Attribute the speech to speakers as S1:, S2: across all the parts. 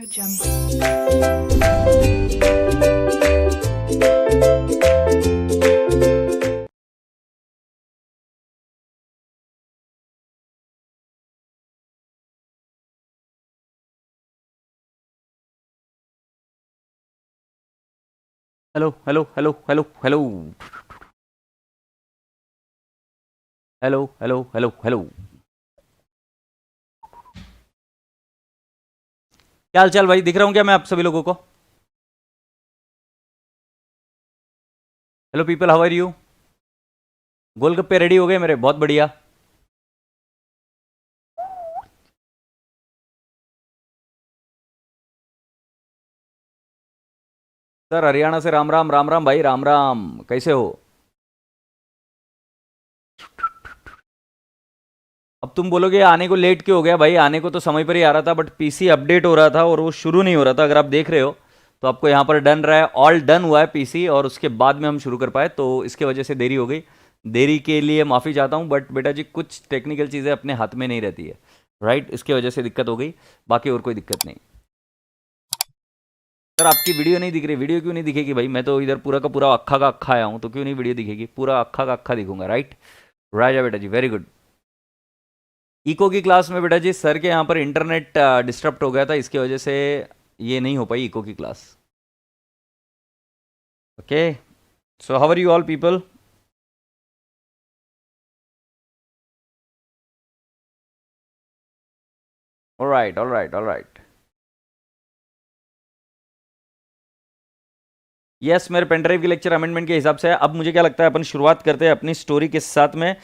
S1: Hello hello hello hello hello hello hello hello hello, क्या हाल चाल भाई? दिख रहा हूँ क्या मैं आप सभी लोगों को? Hello people, how are you? Golgappe ready हो गए मेरे, बहुत बढ़िया। सर हरियाणा से राम राम, राम राम भाई, राम राम। कैसे हो? अब तुम बोलोगे आने को लेट क्यों हो गया भाई? आने को तो समय पर ही आ रहा था, बट पीसी अपडेट हो रहा था और वो शुरू नहीं हो रहा था। अगर आप देख रहे हो तो आपको यहाँ पर डन रहा है, ऑल डन हुआ है पीसी, और उसके बाद में हम शुरू कर पाए, तो इसके वजह से देरी हो गई। देरी के लिए माफ़ी चाहता हूँ, बट बेटा जी कुछ टेक्निकल चीज़ें अपने हाथ में नहीं रहती है, राइट? इसके वजह से दिक्कत हो गई, बाकी और कोई दिक्कत नहीं। सर आपकी वीडियो नहीं दिख रही। वीडियो क्यों नहीं दिखेगी भाई? मैं तो इधर पूरा का पूरा अक्खा का अक्खा आया हूँ, तो क्यों नहीं वीडियो दिखेगी? पूरा अक्खा का अक्खा दिखूंगा, राइट? राजा बेटा जी, वेरी गुड। इको की क्लास में बेटा जी सर के यहाँ पर इंटरनेट डिस्टर्ब हो गया था, इसकी वजह से ये नहीं हो पाई इको की class. Okay, so how are you all people? Alright alright alright. Yes, मेरे पेनड्राइव के लेक्चर अमेंडमेंट के हिसाब से है। अब मुझे क्या लगता है अपन शुरुआत करते हैं अपनी स्टोरी के साथ में।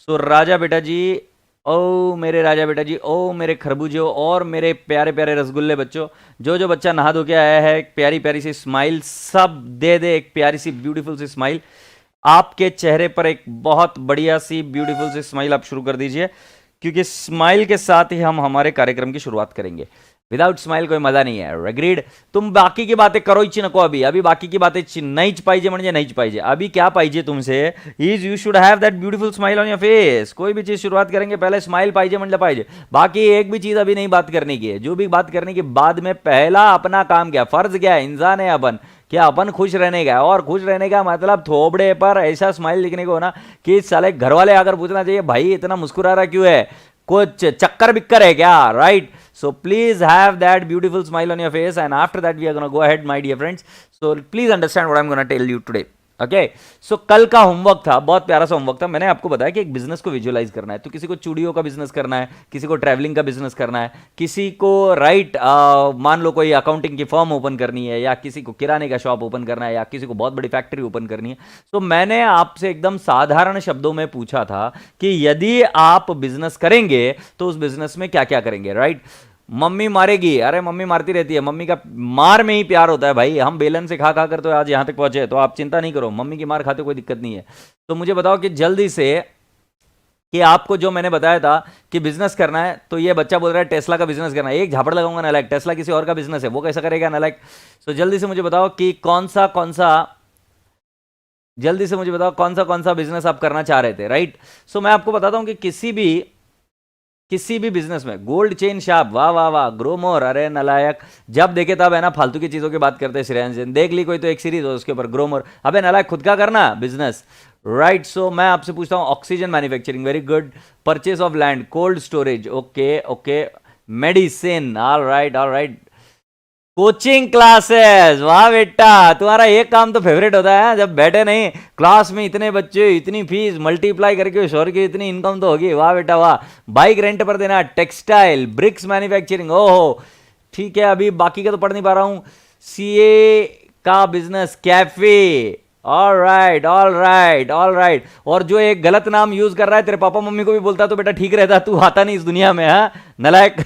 S1: सो राजा बेटा जी, ओ मेरे राजा बेटा जी, ओ मेरे खरबूजो और मेरे प्यारे प्यारे रसगुल्ले बच्चों, जो जो बच्चा नहा धो के आया है, एक प्यारी प्यारी सी स्माइल सब दे दे, एक प्यारी सी ब्यूटीफुल सी स्माइल आपके चेहरे पर, एक बहुत बढ़िया सी ब्यूटीफुल सी स्माइल आप शुरू कर दीजिए, क्योंकि स्माइल के साथ ही हम हमारे कार्यक्रम की शुरुआत करेंगे। विदाउट स्माइल कोई मजा नहीं है। रेग्रीड, तुम बाकी की बातें करो ही नको। अभी अभी बाकी की बातें नाहीच पाहिजे म्हणजे नाहीच पाहिजे। अभी क्या पाहिजे तुमसे is you should have that beautiful smile on your face. कोई भी चीज शुरुआत करेंगे पहले स्माइल पाहिजे म्हणजे पाहिजे, बाकी एक भी चीज अभी नहीं बात करने की है। जो भी बात करने की बाद में, पहला अपना काम क्या, फर्ज क्या है, इंसान है अपन, क्या अपन खुश रहने का है। और खुश रहने का मतलब थोबड़े पर ऐसा स्माइल दिखने को ना कि साले घर वाले आकर पूछना चाहिए भाई इतना मुस्कुरा रहा क्यों है, कुछ चक्कर बिक्कर है क्या, right? So please have that beautiful smile on your face, and after that we are going to go ahead, my dear friends. So please understand what I'm going to tell you today. Okay, so कल का homework था, बहुत प्यारा सा homework था। मैंने आपको बताया कि एक बिजनेस को विजुअलाइज करना है, तो किसी को चूड़ियों का बिजनेस करना है, किसी को ट्रैवलिंग का बिजनेस करना है, किसी को राइट मान लो कोई अकाउंटिंग की फर्म ओपन करनी है, या किसी को किराने का शॉप ओपन करना है, या किसी को बहुत बड़ी फैक्ट्री ओपन करनी है। तो मैंने आपसे एकदम साधारण शब्दों में पूछा था कि यदि आप बिजनेस करेंगे तो उस बिजनेस में क्या क्या करेंगे, राइट? मम्मी मारेगी, अरे मम्मी मारती रहती है, मम्मी का मार में ही प्यार होता है भाई। हम बेलन से खा खा कर तो आज यहां तक पहुंचे, तो आप चिंता नहीं करो, मम्मी की मार खाते कोई दिक्कत नहीं है। तो मुझे बताओ कि जल्दी से कि आपको जो मैंने बताया था कि बिजनेस करना है, तो ये बच्चा बोल रहा है टेस्ला का बिजनेस करना है। एक झापड़ लगाऊंगा नालायक, टेस्ला किसी और का बिजनेस है, वो कैसा करेगा नालायक? तो जल्दी से मुझे बताओ कि जल्दी से मुझे बताओ कौन सा बिजनेस आप करना चाह रहे थे, राइट? सो मैं आपको बताता हूं कि किसी भी बिजनेस में गोल्ड चेन शॉप, वाह वाह वाह, ग्रो मोर, अरे नलायक, जब देखे तब है ना फालतू की चीजों की बात करते हैं। श्रेयांश देख ली कोई तो एक सीरीज हो उसके ऊपर, ग्रो मोर, अबे नलायक खुद का करना बिजनेस, राइट? सो मैं आपसे पूछता हूं oxygen manufacturing, very good. Purchase of land, cold storage, okay okay. Medicine, all right all right. Coaching classes, वाह बेटा, तुम्हारा एक काम तो फेवरेट होता है जब बैठे नहीं क्लास में, इतने बच्चे, इतनी फीस, मल्टीप्लाई करके शोर की इतनी इनकम तो होगी, वाह बेटा वाह। बाइक रेंट पर देना, टेक्सटाइल, ब्रिक्स मैन्युफैक्चरिंग, ओहो ठीक है। अभी बाकी का तो पढ़ नहीं पा रहा हूं। सीए का business, cafe, all right all right all right. और जो एक गलत नाम यूज कर रहा है, तेरे पापा मम्मी को भी बोलता तो बेटा ठीक रहता, तू आता नहीं इस दुनिया में, हाँ नलायक।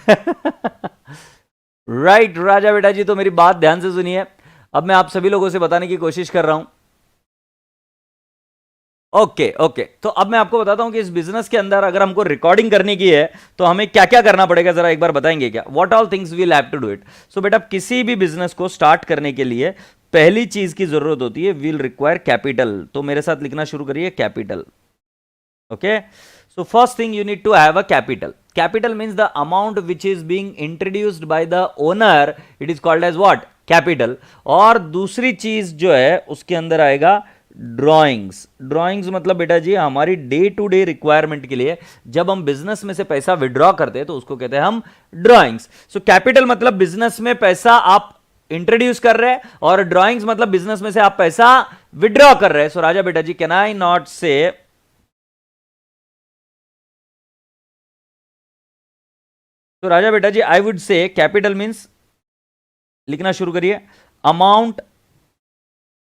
S1: राइट राजा बेटा जी, तो मेरी बात ध्यान से सुनिए। अब मैं आप सभी लोगों से बताने की कोशिश कर रहा हूं। ओके ओके, तो अब मैं आपको बताता हूं कि इस बिजनेस के अंदर अगर हमको रिकॉर्डिंग करनी की है तो हमें क्या क्या करना पड़ेगा, जरा एक बार बताएंगे क्या? What all things will have to do it. So बेटा, किसी भी बिजनेस को स्टार्ट करने के लिए पहली चीज की जरूरत होती है, विल रिक्वायर कैपिटल। तो मेरे साथ लिखना शुरू करिए, capital. Okay, so first thing you need to have a capital. Capital means the amount which is being introduced by the owner, it is called as what, capital. और दूसरी चीज जो है उसके अंदर आएगा ड्राइंग्स। ड्राइंग्स मतलब बेटा जी हमारी डे टू डे रिक्वायरमेंट के लिए जब हम बिजनेस में से पैसा विड्रॉ करते हैं तो उसको कहते हैं हम ड्राइंग्स। सो कैपिटल मतलब बिजनेस में पैसा आप इंट्रोड्यूस कर रहे हैं, और ड्राइंग्स मतलब बिजनेस में से आप पैसा विड्रॉ कर रहे हैं। सो राजा बेटा जी, कैन आई नॉट से, तो राजा बेटा जी I would say capital means, लिखना शुरू करिए, amount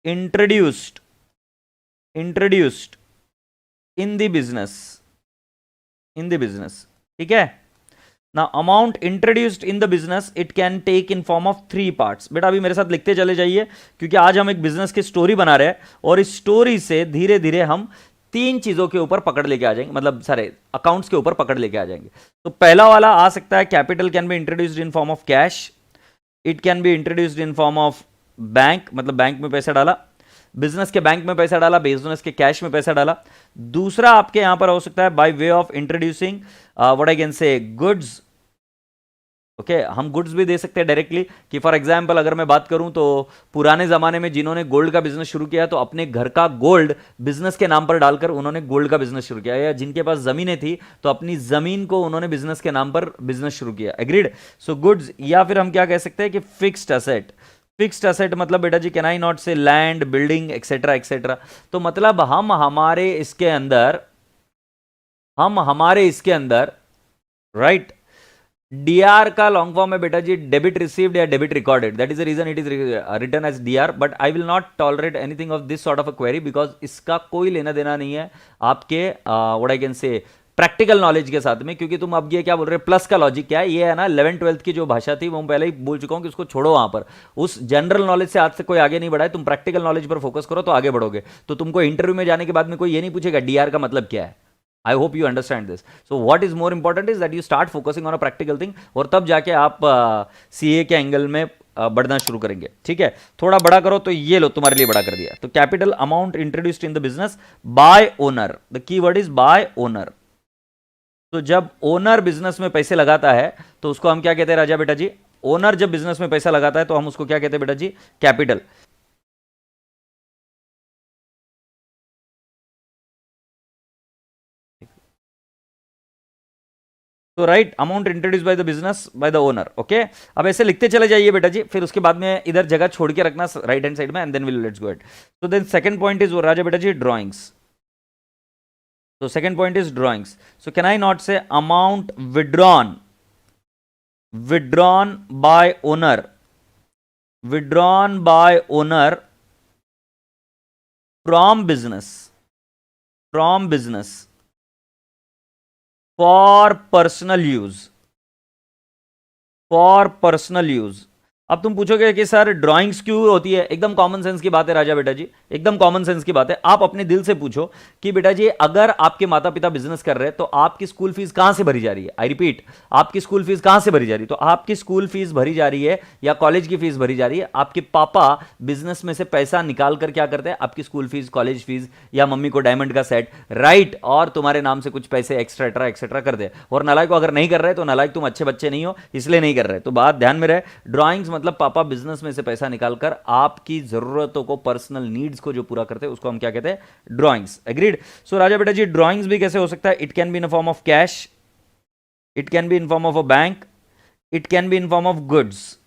S1: introduced in the business, ठीक है ना। Amount introduced in the business it can take in form of 3 parts. बेटा अभी मेरे साथ लिखते चले जाइए, क्योंकि आज हम एक बिजनेस की स्टोरी बना रहे हैं और इस स्टोरी से धीरे धीरे हम 3 चीजों के ऊपर पकड़ लेके आ जाएंगे, मतलब सारे अकाउंट्स के ऊपर पकड़ लेके आ जाएंगे। तो पहला वाला आ सकता है, capital can be introduced in form of cash, it can be introduced in form of bank, मतलब बैंक में पैसा डाला, बिजनेस के बैंक में पैसा डाला, बिजनेस के कैश में पैसा डाला। दूसरा आपके यहां पर हो सकता है by way of introducing what I can से गुड्स। ओके, हम गुड्स भी दे सकते हैं डायरेक्टली, कि फॉर एग्जांपल अगर मैं बात करूं तो पुराने जमाने में जिन्होंने गोल्ड का बिजनेस शुरू किया तो अपने घर का गोल्ड बिजनेस के नाम पर डालकर उन्होंने गोल्ड का बिजनेस शुरू किया, या जिनके पास जमीनें थी तो अपनी जमीन को उन्होंने बिजनेस के नाम पर बिजनेस शुरू किया। एग्रीड। सो गुड्स, या फिर हम क्या कह सकते हैं कि फिक्स्ड असेट। फिक्स्ड असेट मतलब बेटा जी can I not say land, building etcetera etcetera. तो मतलब हम हमारे इसके अंदर राइट, डीआर का लॉन्ग फॉर्म है बेटा जी डेबिट रिसीव्ड या debit recorded, that is the reason it is written as DR. But I will not tolerate anything of this sort of a query, because इसका कोई लेना देना नहीं है आपके what I can say practical knowledge के साथ में। क्योंकि तुम अब ये क्या बोल रहे हो, प्लस का लॉजिक क्या है, ये है ना 11th-12th की जो भाषा थी वो मैं पहले ही बोल चुका हूं कि उसको छोड़ो, वहां पर उस जनरल नॉलेज से आज से कोई आगे नहीं बढ़ा है। तुम प्रैक्टिकल नॉलेज पर फोकस करो तो आगे बढ़ोगे। तो तुमको इंटरव्यू में जाने के बाद में कोई ये नहीं पूछेगा डीआर का मतलब क्या है। आई hope you understand this. So what is more important is that you start focusing on a practical thing, और तब जाके आप सीए के एंगल में बढ़ना शुरू करेंगे। ठीक है, थोड़ा बड़ा करो तो ये लो तुम्हारे लिए बड़ा कर दिया। तो capital amount introduced in the business by owner, the keyword is by owner. तो जब ओनर बिजनेस में पैसे लगाता है तो उसको हम क्या कहते हैं राजा बेटा जी, ओनर जब बिजनेस में पैसा लगाता है तो हम उसको क्या कहते हैं बेटा जी, कैपिटल। तो right, amount introduce by the business by the owner. Okay, अब ऐसे लिखते चले जाइए बेटा जी, फिर उसके बाद में इधर जगह छोड़ के रखना राइट हैंड साइड में, and then will let's go it. तो देन सेकंड पॉइंट इज राजा बेटा जी drawings. So second point is drawings. So can I not say amount withdrawn by owner from business for personal use, अब तुम पूछोगे कि sir drawings क्यों होती है, एकदम कॉमन सेंस की बात है राजा बेटा जी, एकदम कॉमन सेंस की बात है। आप अपने दिल से पूछो कि बेटा जी अगर आपके माता पिता बिजनेस कर रहे हैं तो आपकी स्कूल फीस कहां से भरी जा रही है। आई रिपीट, आपकी स्कूल फीस कहां से भरी जा रही है। तो आपकी स्कूल फीस भरी जा रही है या कॉलेज की फीस भरी जा रही है, आपके पापा बिजनेस में से पैसा निकाल कर क्या करते हैं, आपकी स्कूल फीस, कॉलेज फीस, या मम्मी को डायमंड का सेट, राइट, और तुम्हारे नाम से कुछ पैसे एक्स्ट्रा एक्सेट्रा कर दे। और नालायक को अगर नहीं कर रहे तो नालायक तुम अच्छे बच्चे नहीं हो इसलिए नहीं कर रहे। तो बात ध्यान में रहे, ड्राइंग्स मतलब पापा बिजनेस में से पैसा निकालकर आपकी जरूरतों को, पर्सनल नीड्स को जो पूरा करते हैं उसको हम क्या कहते हैं, ड्राइंग्स। एग्रीड। सो राजा बेटा जी ड्राइंग्स भी कैसे हो सकता है, it can be in form of cash, it can be in form of a bank, it can be in form of goods,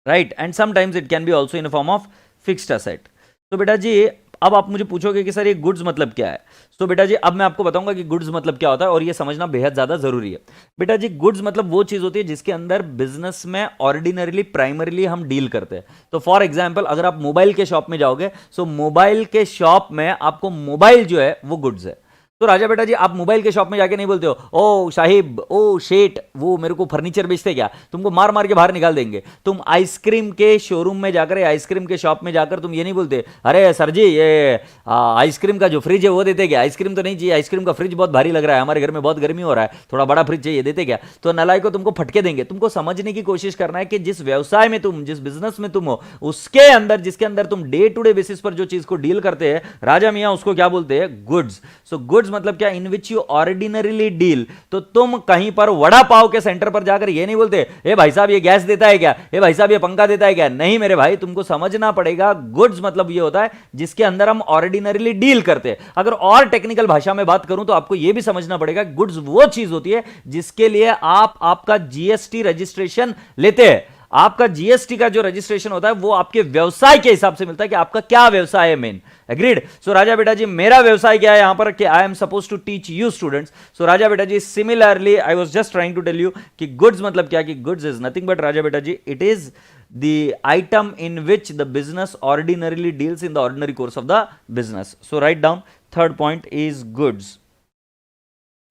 S1: right, and sometimes it can be also in form of fixed asset. तो बेटा जी अब आप मुझे पूछोगे कि sir ये goods मतलब क्या है। तो बेटा जी अब मैं आपको बताऊंगा कि गुड्स मतलब क्या होता है, और ये समझना बेहद ज्यादा जरूरी है। बेटा जी गुड्स मतलब वो चीज होती है जिसके अंदर बिजनेस में ऑर्डिनरीली, प्राइमरीली हम डील करते हैं। तो फॉर एग्जांपल अगर आप मोबाइल के शॉप में जाओगे, सो मोबाइल के शॉप में आपको मोबाइल जो है वो गुड्स है। तो राजा बेटा जी आप मोबाइल के शॉप में जाके नहीं बोलते हो ओ साहिब, ओ शेठ, वो मेरे को फर्नीचर बेचते क्या, तुमको मार मार के बाहर निकाल देंगे। तुम आइसक्रीम के शोरूम में जाकर, आइसक्रीम के शॉप में जाकर तुम ये नहीं बोलते अरे सर जी ये आइसक्रीम का जो फ्रिज है वो देते क्या, आइसक्रीम तो नहीं चाहिए, आइसक्रीम का फ्रिज बहुत भारी लग रहा है, हमारे घर में बहुत गर्मी हो रहा है, थोड़ा बड़ा फ्रिज चाहिए, देते क्या। तो नालायक को तुमको फटके देंगे। तुमको समझने की कोशिश करना है कि जिस व्यवसाय में तुम, जिस बिजनेस में तुम हो, उसके अंदर, जिसके अंदर तुम डे टू डे बेसिस पर जो चीज को डील करते हैं, राजा मियां उसको क्या बोलते हैं, गुड्स। सो गुड्स गुड्स मतलब क्या, इन विच यू ऑर्डिनरीली डील। तो तुम कहीं पर वड़ा पाव के सेंटर पर जाकर ये नहीं बोलते ए भाई साहब ये गैस देता है क्या, ए भाई साहब ये पंखा देता है क्या। नहीं मेरे भाई, तुमको समझना पड़ेगा गुड्स मतलब ये होता है जिसके अंदर हम ऑर्डिनरीली डील करते हैं। अगर और टेक्निकल भाषा में बात करूं तो आपको यह भी समझना पड़ेगा गुड्स वो चीज होती है जिसके लिए आप आपका जीएसटी रजिस्ट्रेशन लेते हैं। आपका जीएसटी का जो रजिस्ट्रेशन होता है वो आपके व्यवसाय के हिसाब से मिलता है कि आपका क्या व्यवसाय है मेन। एग्रीड। सो राजा बेटा जी मेरा व्यवसाय क्या है यहां पर कि I am suppose to teach you students. So राजा बेटा जी similarly I was just trying to tell you कि गुड्स मतलब क्या, कि गुड्स इज नथिंग बट राजा बेटा जी it is the item in which the business ordinarily deals in the ordinary course of the business. So write down third point is goods.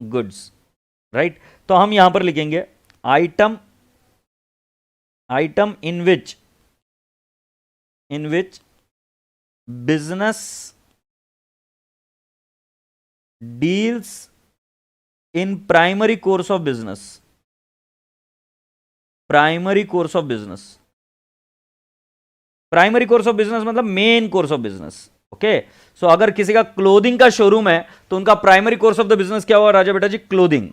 S1: Goods, right? तो हम यहां पर लिखेंगे item in which business deals in primary course of business. Primary course of business. Primary course of business मतलब main course of business. Okay, so अगर किसी का clothing का शोरूम है तो उनका primary course of the business क्या हुआ राजा बेटा जी, क्लोथिंग,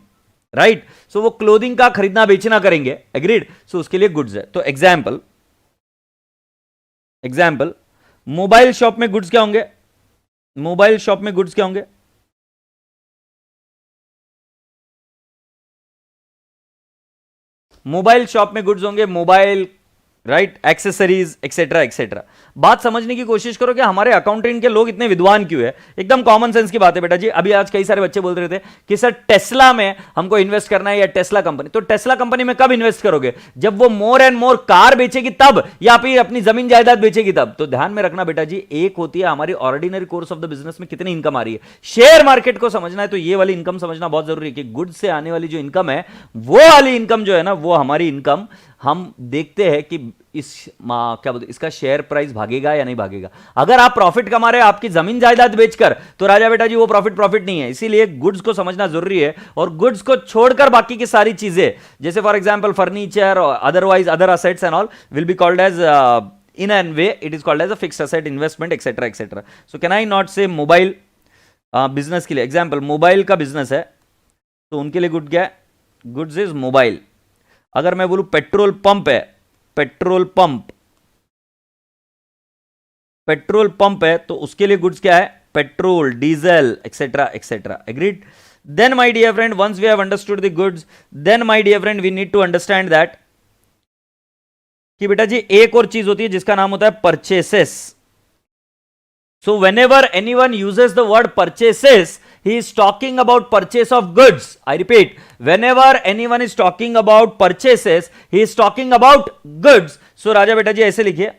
S1: राइट। सो वो क्लोथिंग का खरीदना बेचना करेंगे, एग्रीड। सो उसके लिए गुड्स है। तो एग्जाम्पल मोबाइल शॉप में गुड्स क्या होंगे, मोबाइल शॉप में गुड्स क्या होंगे, मोबाइल शॉप में गुड्स होंगे mobile, right, accessories etcetera etcetera. बात समझने की कोशिश करो कि हमारे अकाउंटेंट के लोग इतने विद्वान क्यों है। एकदम कॉमन सेंस की बात है बेटा जी। अभी आज कई सारे बच्चे बोल रहे थे कि सर टेस्ला में हमको इन्वेस्ट करना है या टेस्ला कंपनी। तो टेस्ला कंपनी में कब इन्वेस्ट करोगे, जब वो मोर एंड मोर कार बेचेगी तब, या फिर अपनी जमीन जायदाद बेचेगी तब। तो ध्यान में रखना बेटा जी, एक होती है हमारी ordinary course of the business में कितनी इनकम आ रही है। शेयर मार्केट को समझना है तो ये वाली इनकम समझना बहुत जरूरी है कि गुड्स से आने वाली जो इनकम है वो वाली इनकम जो है ना, वो हमारी इनकम हम देखते हैं कि इस क्या बोलते इसका शेयर प्राइस भागेगा या नहीं भागेगा। अगर आप प्रॉफिट कमा रहे हैं आपकी जमीन जायदाद बेचकर, तो राजा बेटा जी वो प्रॉफिट नहीं है। इसीलिए गुड्स को समझना जरूरी है। और गुड्स को छोड़कर बाकी की सारी चीजें, जैसे फॉर एग्जांपल फर्नीचर और otherwise other assets and all will be called as in an way it is called as a fixed asset investment etc etc. So can I not say mobile business के लिए example, mobile का business है तो उनके लिए good क्या है, goods is mobile. अगर मैं बोलूं पेट्रोल पंप है, पेट्रोल पंप है तो उसके लिए गुड्स क्या है, petrol, diesel etcetera etcetera. Agreed. Then my dear friend, once we have understood the goods, then my dear friend we need to understand that कि बेटा जी एक और चीज होती है जिसका नाम होता है purchases. So whenever anyone uses the word purchases, he is talking about purchase of goods. I repeat, whenever anyone is talking about purchases, he is talking about goods. So राजा बेटा जी ऐसे लिखिए,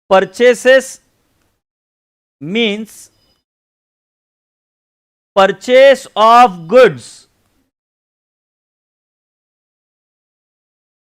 S1: purchases means purchase of goods.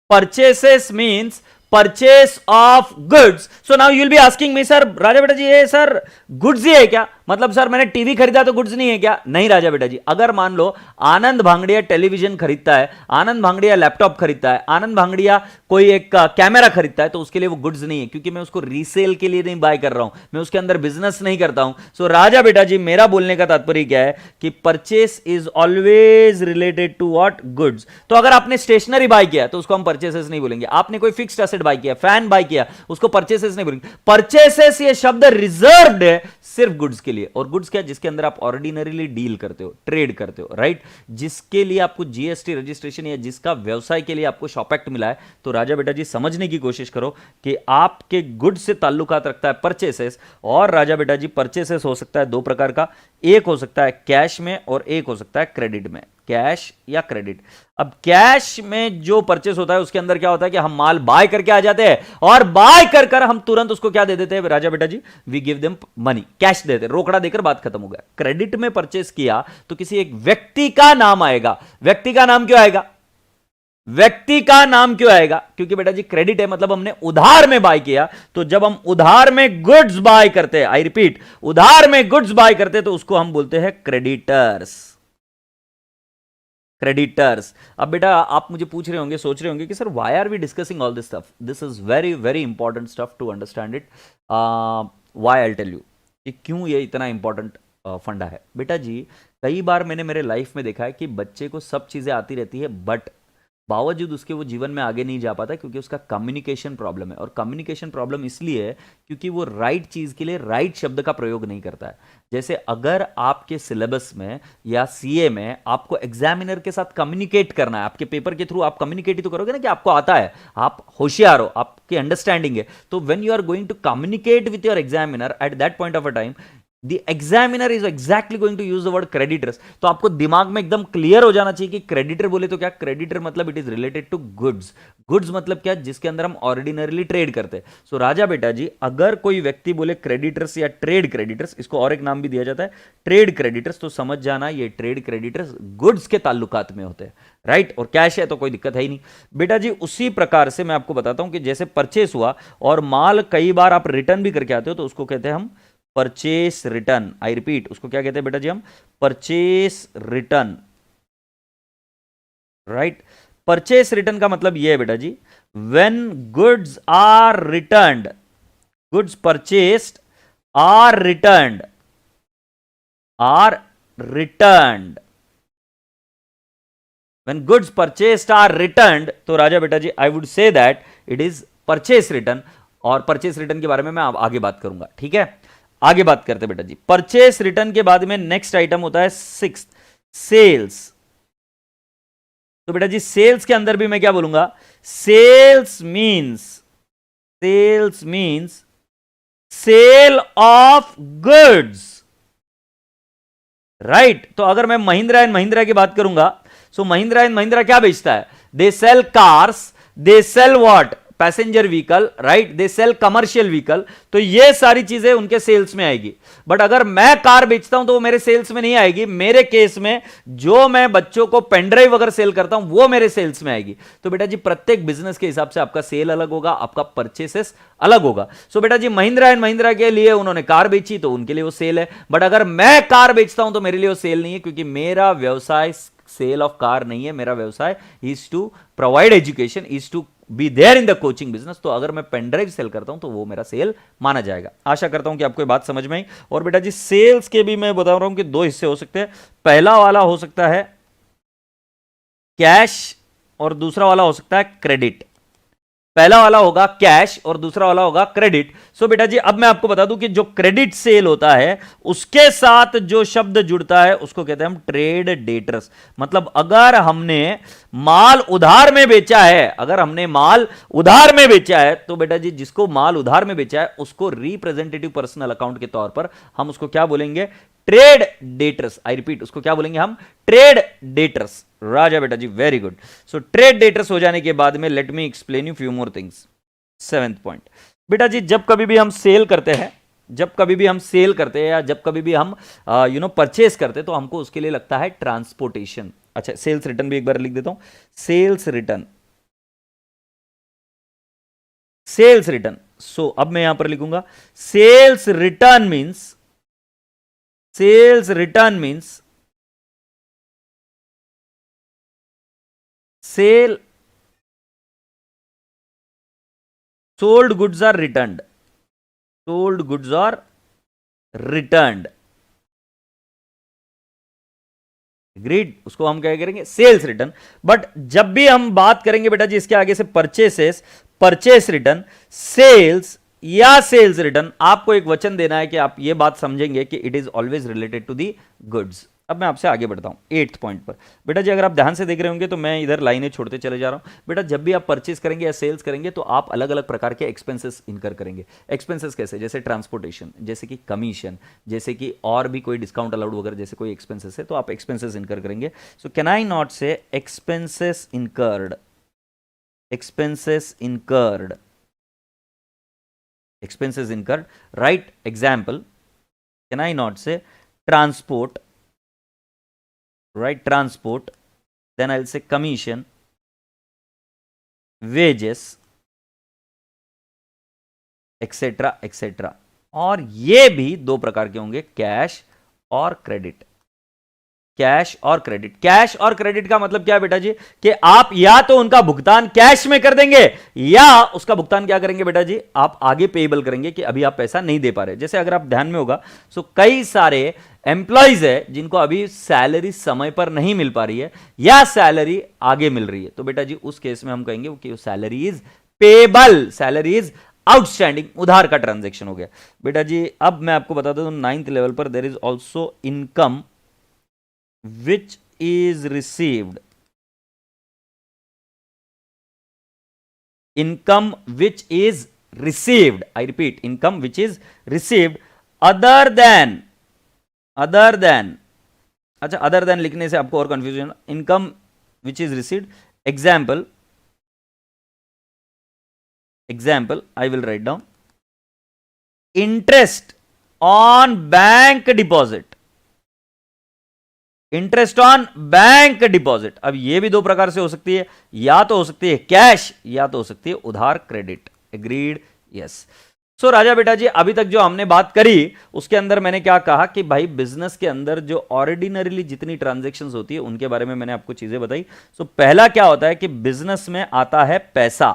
S1: Purchases means purchase of goods. So now you will be asking me, sir, राजा बेटा जी ये sir goods ही है क्या, मतलब sir मैंने TV खरीदा तो गुड्स नहीं है क्या। नहीं राजा बेटा जी, अगर मान लो आनंद भांगड़िया टेलीविजन खरीदता है, आनंद भांगड़िया लैपटॉप खरीदता है, आनंद भांगड़िया कोई एक कैमरा खरीदता है, तो उसके लिए वो गुड्स नहीं है, क्योंकि मैं उसको रीसेल के लिए नहीं बाय कर रहा हूं, मैं उसके अंदर बिजनेस नहीं करता हूं। सो राजा बेटा जी मेरा बोलने का तात्पर्य क्या है कि purchase is always related to what, goods. तो अगर आपने स्टेशनरी बाय किया तो उसको हम परचेसेस नहीं बोलेंगे। आपने कोई फिक्स्ड एसेट बाय किया, फैन बाय किया, उसको परचेसेस नहीं बोलेंगे। परचेसेस ये शब्द रिजर्व्ड है सिर्फ गुड्स के लिए। और गुड्स क्या, जिसके अंदर आप ऑर्डिनरीली डील करते हो, ट्रेड करते हो, राइट, जिसके लिए आपको जीएसटी रजिस्ट्रेशन या जिसका व्यवसाय के लिए आपको शॉप एक्ट मिला है। तो राजा बेटा जी समझने की कोशिश करो कि आपके गुड्स से ताल्लुकात रखता है परचेसेस। और राजा बेटा जी परचेसेस हो सकता है दो प्रकार का, एक हो सकता है कैश में और एक हो सकता है क्रेडिट में, कैश या क्रेडिट। अब कैश में जो परचेस होता है उसके अंदर क्या होता है कि हम माल बाय करके आ जाते हैं और बाय कर हम तुरंत उसको क्या दे देते हैं राजा बेटा जी, we give them money, cash देते, रोकड़ा देकर बात खत्म हो गया। क्रेडिट में परचेस किया तो किसी एक व्यक्ति का नाम आएगा। व्यक्ति का नाम क्यों आएगा, व्यक्ति का नाम क्यों आएगा, क्योंकि बेटा जी क्रेडिट है मतलब हमने उधार में बाय किया। तो जब हम उधार में गुड्स बाय करते हैं, आई रिपीट, उधार में गुड्स बाय करते हैं तो उसको हम बोलते हैं क्रेडिटर्स, क्रेडिटर्स। अब बेटा आप मुझे पूछ रहे होंगे, सोच रहे होंगे कि sir why are we discussing all this stuff, this is very very important stuff to understand it. Why I will tell you कि क्यों ये इतना इंपॉर्टेंट फंडा है बेटा जी। कई बार मैंने मेरे लाइफ में देखा है कि बच्चे को सब चीजें आती रहती है, बट बावजूद उसके वो जीवन में आगे नहीं जा पाता, क्योंकि उसका कम्युनिकेशन प्रॉब्लम है। और कम्युनिकेशन प्रॉब्लम इसलिए है क्योंकि वो राइट चीज के लिए राइट शब्द का प्रयोग नहीं करता है। जैसे अगर आपके सिलेबस में या सीए में आपको एग्जामिनर के साथ कम्युनिकेट करना है, आपके पेपर के थ्रू आप कम्युनिकेट ही तो करोगे ना कि आपको आता है, आप होशियार हो, आपकी अंडरस्टैंडिंग है। तो when you are going to communicate with your examiner at that point of a time, the examiner is exactly going to use the word creditors. तो आपको दिमाग में एकदम क्लियर हो जाना चाहिए कि क्रेडिटर बोले तो क्या, क्रेडिटर मतलब it is related to goods. Goods मतलब क्या, जिसके अंदर हम ऑर्डिनरीली ट्रेड करते हैं। सो राजा बेटा जी, अगर कोई व्यक्ति बोले क्रेडिटर्स या ट्रेड क्रेडिटर्स, इसको और एक नाम भी दिया जाता है ट्रेड क्रेडिटर्स, तो समझ जाना ये ट्रेड क्रेडिटर्स गुड्स के ताल्लुकात में होते हैं, राइट। और कैश है तो कोई दिक्कत है ही नहीं बेटा जी। उसी प्रकार से मैं आपको बताता हूं कि जैसे परचेस हुआ और माल कई बार आप रिटर्न भी करके आते हो, तो उसको कहते हैं हम परचेस रिटर्न। आई रिपीट, उसको क्या कहते हैं बेटा जी, हम purchase return, right. Purchase return का मतलब यह है बेटा जी, when goods are returned, goods purchased are returned, are returned, when goods purchased are returned, तो राजा बेटा जी I would say that it is purchase return. और परचेस रिटर्न के बारे में मैं आगे बात करूंगा, ठीक है। आगे बात करते बेटा जी, परचेस रिटर्न के बाद में नेक्स्ट आइटम होता है सिक्स, सेल्स। तो बेटा जी सेल्स के अंदर भी मैं क्या बोलूंगा, sales means, sales means sale of goods, right. तो अगर मैं महिंद्रा एंड महिंद्रा की बात करूंगा, सो महिंद्रा एंड महिंद्रा क्या बेचता है, they sell cars, they sell what, passenger vehicle, right, they sell commercial vehicle. तो ये सारी चीजें उनके सेल्स में आएगी। बट अगर मैं कार बेचता हूं तो वो मेरे सेल्स में नहीं आएगी। मेरे केस में जो मैं बच्चों को पेनड्राइव वगैरह सेल करता हूं वो मेरे सेल्स में आएगी। तो बेटा जी प्रत्येक बिजनेस के हिसाब से आपका सेल अलग होगा, आपका परचेसेस अलग होगा। सो बेटा जी महिंद्रा एंड महिंद्रा के लिए उन्होंने कार बेची तो उनके लिए वो सेल है, बट अगर मैं कार बेचता हूं तो मेरे लिए वो सेल नहीं है, क्योंकि मेरा व्यवसाय सेल ऑफ कार नहीं है। मेरा व्यवसाय is to provide education, is to be there in the coaching business. तो अगर मैं पेनड्राइव सेल करता हूं तो वो मेरा सेल माना जाएगा। आशा करता हूं कि आपको ये बात समझ में आई। और बेटा जी सेल्स के भी मैं बता रहा हूं कि दो हिस्से हो सकते हैं। पहला वाला हो सकता है कैश और दूसरा वाला हो सकता है क्रेडिट। पहला वाला होगा कैश और दूसरा वाला होगा क्रेडिट। सो बेटा जी अब मैं आपको बता दूं कि जो क्रेडिट सेल होता है उसके साथ जो शब्द जुड़ता है उसको कहते हैं हम ट्रेड डेटर्स। मतलब अगर हमने माल उधार में बेचा है, अगर हमने माल उधार में बेचा है, तो बेटा जी जिसको माल उधार में बेचा है उसको रिप्रेजेंटेटिव पर्सनल अकाउंट के तौर पर हम उसको क्या बोलेंगे, ट्रेड डेटर्स। आई रिपीट, उसको क्या बोलेंगे हम, ट्रेड डेटर्स। राजा बेटा जी very good. So trade debtors हो जाने के बाद में let me explain you few more things. 7th point बेटा जी, जब कभी भी हम सेल करते हैं, जब कभी भी हम सेल करते हैं या जब कभी भी हम परचेस करते हैं, तो हमको उसके लिए लगता है ट्रांसपोर्टेशन। अच्छा सेल्स रिटर्न भी एक बार लिख देता हूं, sales return, sales return. So अब मैं यहां पर लिखूंगा sales return means, sales return means sale, sold goods are returned, sold goods are returned, agreed, उसको हम क्या करेंगे, सेल्स रिटर्न। बट जब भी हम बात करेंगे बेटा जी इसके आगे से परचेसेस, परचेस रिटर्न, सेल्स या सेल्स रिटर्न, आपको एक वचन देना है कि आप ये बात समझेंगे कि it is always related to the goods. अब मैं आपसे आगे बढ़ता हूं 8th पॉइंट पर। बेटा जी अगर आप ध्यान से देख रहे होंगे तो मैं इधर लाइनें छोड़ते चले जा रहा हूं। बेटा जब भी आप परचेस करेंगे या सेल्स करेंगे तो आप अलग अलग प्रकार के एक्सपेंसेस इनकर करेंगे। एक्सपेंसेस कैसे, जैसे ट्रांसपोर्टेशन, जैसे कि कमीशन, जैसे कि और भी कोई डिस्काउंट अलाउड वगैरह जैसे कोई एक्सपेंसेस है तो आप एक्सपेंसेस इनकर करेंगे। सो कैन आई नॉट से expenses incurred, expenses incurred, expenses incurred, right? Example, can I not say transport, right? Transport, then I'll say commission, wages, etc etc। और ये भी दो प्रकार के होंगे, कैश और क्रेडिट। कैश और क्रेडिट। कैश और क्रेडिट का मतलब क्या है बेटा जी, कि आप या तो उनका भुगतान कैश में कर देंगे या उसका भुगतान क्या करेंगे बेटा जी, आप आगे पेएबल करेंगे कि अभी आप पैसा नहीं दे पा रहे। जैसे अगर आप ध्यान में होगा, सो कई सारे एम्प्लॉइज है जिनको अभी सैलरी समय पर नहीं मिल पा रही है या सैलरी आगे मिल रही है, तो बेटा जी उस केस में हम कहेंगे कि salary is payable, salary is outstanding, उधार का ट्रांजैक्शन हो गया। बेटा जी अब मैं आपको बताता हूं, 9th लेवल पर there is also income which is received, income which is received, I repeat, income which is received other than, अच्छा other than लिखने से आपको और confusion, income which is received, example I will write down, interest on bank deposit, interest on bank deposit. अब ये भी दो प्रकार से हो सकती है, या तो हो सकती है कैश या तो हो सकती है उधार क्रेडिट। एग्रीड? यस। सो राजा बेटा जी अभी तक जो हमने बात करी उसके अंदर मैंने क्या कहा कि भाई बिजनेस के अंदर जो ऑर्डिनरीली जितनी ट्रांजैक्शंस होती है उनके बारे में मैंने आपको चीजें बताई। सो पहला क्या होता है कि बिजनेस में आता है पैसा,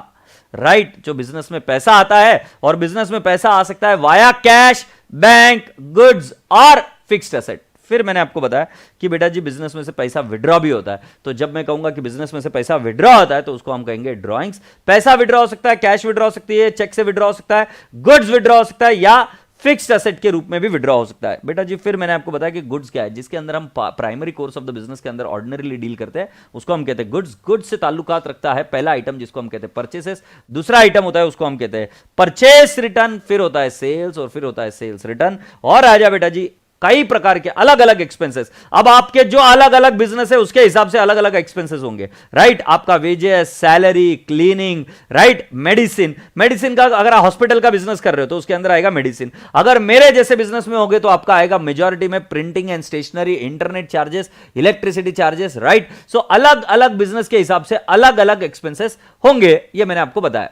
S1: राइट? जो बिजनेस में पैसा आता है, और बिजनेस में पैसा आ सकता है वाया कैश, बैंक, गुड्स और फिक्स्ड एसेट। फिर मैंने आपको बताया कि बेटा जी बिजनेस में से पैसा विड्रॉ भी होता है, तो जब मैं कहूंगा कि बिजनेस में से पैसा विड्रॉ होता है तो उसको हम कहेंगे ड्रॉइंग्स। पैसा विड्रॉ हो सकता है, कैश विड्रॉ हो सकती है, चेक से विड्रॉ हो सकता है, गुड्स विड्रॉ हो सकता है या फिक्स्ड एसेट के रूप में भी विड्रॉ हो सकता है। बेटा जी फिर मैंने आपको बताया कि गुड्स क्या है, जिसके अंदर हम primary course of the business के अंदर ऑर्डिनरीली डील करते हैं उसको हम कहते हैं गुड्स। गुड्स से ताल्लुकात रखता है पहला आइटम जिसको हम कहते हैं परचेसेस, दूसरा आइटम होता है उसको हम कहते हैं परचेस रिटर्न, फिर होता है सेल्स और फिर होता है सेल्स रिटर्न। और आजा बेटा जी कई प्रकार के अलग अलग एक्सपेंसेस। अब आपके जो अलग अलग बिजनेस है उसके हिसाब से अलग अलग एक्सपेंसेस होंगे, राइट? आपका wages, salary, cleaning, right? Medicine, medicine का अगर आप हॉस्पिटल का बिजनेस कर रहे हो तो उसके अंदर आएगा मेडिसिन। अगर मेरे जैसे बिजनेस में होगे तो आपका आएगा मेजॉरिटी में printing and stationery, internet charges, electricity charges, right? So अलग अलग बिजनेस के हिसाब से अलग अलग एक्सपेंसेस होंगे, ये मैंने आपको बताया।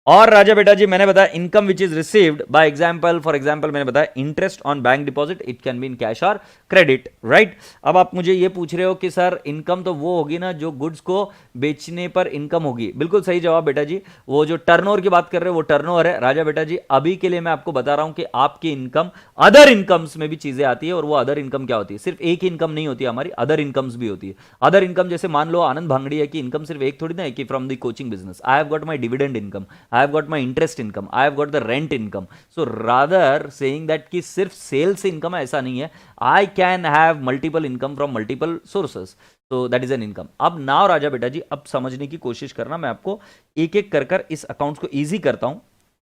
S1: और राजा बेटा जी मैंने बताया income which is received by example, for example मैंने बताया interest on bank deposit, it can be in cash और क्रेडिट, राइट? अब आप मुझे ये पूछ रहे हो कि सर इनकम तो वो होगी ना जो गुड्स को बेचने पर इनकम होगी। बिल्कुल सही जवाब बेटा जी, वो जो टर्नओवर की बात कर रहे हो वो टर्नओवर है। राजा बेटा जी अभी के लिए मैं आपको बता रहा हूं कि आपकी इनकम अदर इनकम्स में भी चीजें आती है, और वो अदर इनकम क्या होती है, सिर्फ एक इनकम नहीं होती हमारी, अदर इनकम्स भी होती है। अदर इनकम जैसे मान लो आनंद भांगड़िया की इनकम सिर्फ एक थोड़ी ना है कि from the coaching business, I have got my dividend income, I have got my interest income, I have got the rent income. So rather saying that कि सिर्फ सेल से इनकम है ऐसा नहीं है, I can have multiple income from multiple sources. So that is an income. अब now राजा बेटा जी अब समझने की कोशिश करना, मैं आपको एक एक कर कर इस अकाउंट्स को इजी करता हूं।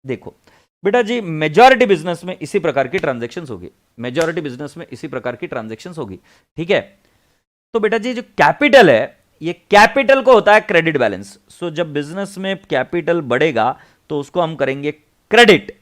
S1: देखो बेटा जी मेजॉरिटी बिजनेस में इसी प्रकार की ट्रांजैक्शंस होगी, मेजॉरिटी बिजनेस में इसी प्रकार की ट्रांजैक्शंस होगी, ठीक है? तो बेटा जी जो कैपिटल है ये कैपिटल को होता है क्रेडिट बैलेंस। सो जब बिजनेस में कैपिटल बढ़ेगा तो उसको हम करेंगे क्रेडिट,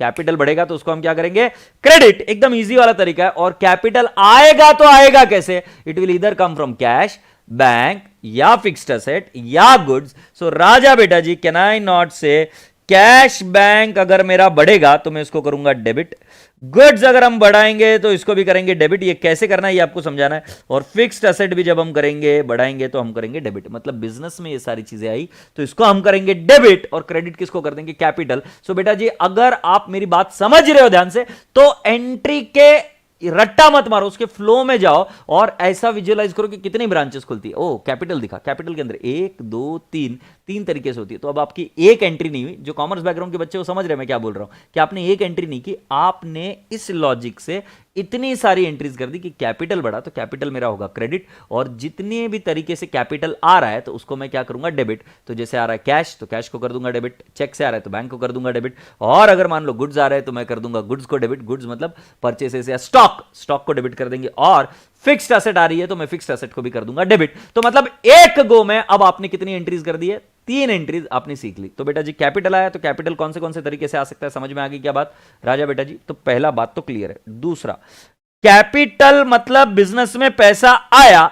S1: कैपिटल बढ़ेगा तो उसको हम क्या करेंगे, क्रेडिट। एकदम इजी वाला तरीका है। और कैपिटल आएगा तो आएगा कैसे, it will either come from cash, bank या फिक्स्ड एसेट या गुड्स। सो राजा बेटा जी कैन आई नॉट से कैश बैंक अगर मेरा बढ़ेगा तो मैं इसको करूंगा डेबिट, गुड्स अगर हम बढ़ाएंगे तो इसको भी करेंगे डेबिट। ये कैसे करना है ये आपको समझाना है। और फिक्स्ड एसेट भी जब हम करेंगे बढ़ाएंगे तो हम करेंगे डेबिट। मतलब बिजनेस में ये सारी चीजें आई तो इसको हम करेंगे डेबिट, और क्रेडिट किसको कर देंगे, कैपिटल। सो बेटा जी अगर आप मेरी बात समझ रहे हो ध्यान से तो एंट्री के रट्टा मत मारो, उसके फ्लो में जाओ और ऐसा विजुअलाइज करो कि कितनी ब्रांचेस खुलती है। ओ कैपिटल दिखा, कैपिटल के अंदर 1 2 3 तीन तरीके से होती है। तो अब आपकी एक एंट्री नहीं हुई, जो कॉमर्स बैकग्राउंड के बच्चे वो समझ रहे हैं मैं क्या बोल रहा हूं, कि आपने एक एंट्री नहीं की, आपने इस लॉजिक से इतनी सारी एंट्रीज कर दी कि कैपिटल बढ़ा तो कैपिटल मेरा होगा क्रेडिट, और जितने भी तरीके से कैपिटल आ रहा है तो उसको मैं क्या करूंगा, डेबिट। तो जैसे आ रहा है कैश तो कैश को कर दूंगा डेबिट, चेक से आ रहा है तो बैंक को कर दूंगा डेबिट, और अगर मान लो गुड्स आ रहे हैं तो मैं कर दूंगा गुड्स को डेबिट, गुड्स मतलब परचेसेस या स्टॉक, स्टॉक को डेबिट कर देंगे, और फिक्स्ड एसेट आ रही है तो मैं फिक्स्ड एसेट को भी कर दूंगा डेबिट। तो मतलब एक गो में अब आपने कितनी एंट्रीज कर दी है, 3 एंट्रीज आपने सीख ली। तो बेटा जी कैपिटल आया तो कैपिटल कौन से तरीके से आ सकता है, समझ में आ गई क्या बात राजा बेटा जी? तो पहला बात तो क्लियर है। दूसरा, कैपिटल मतलब बिजनेस में पैसा आया,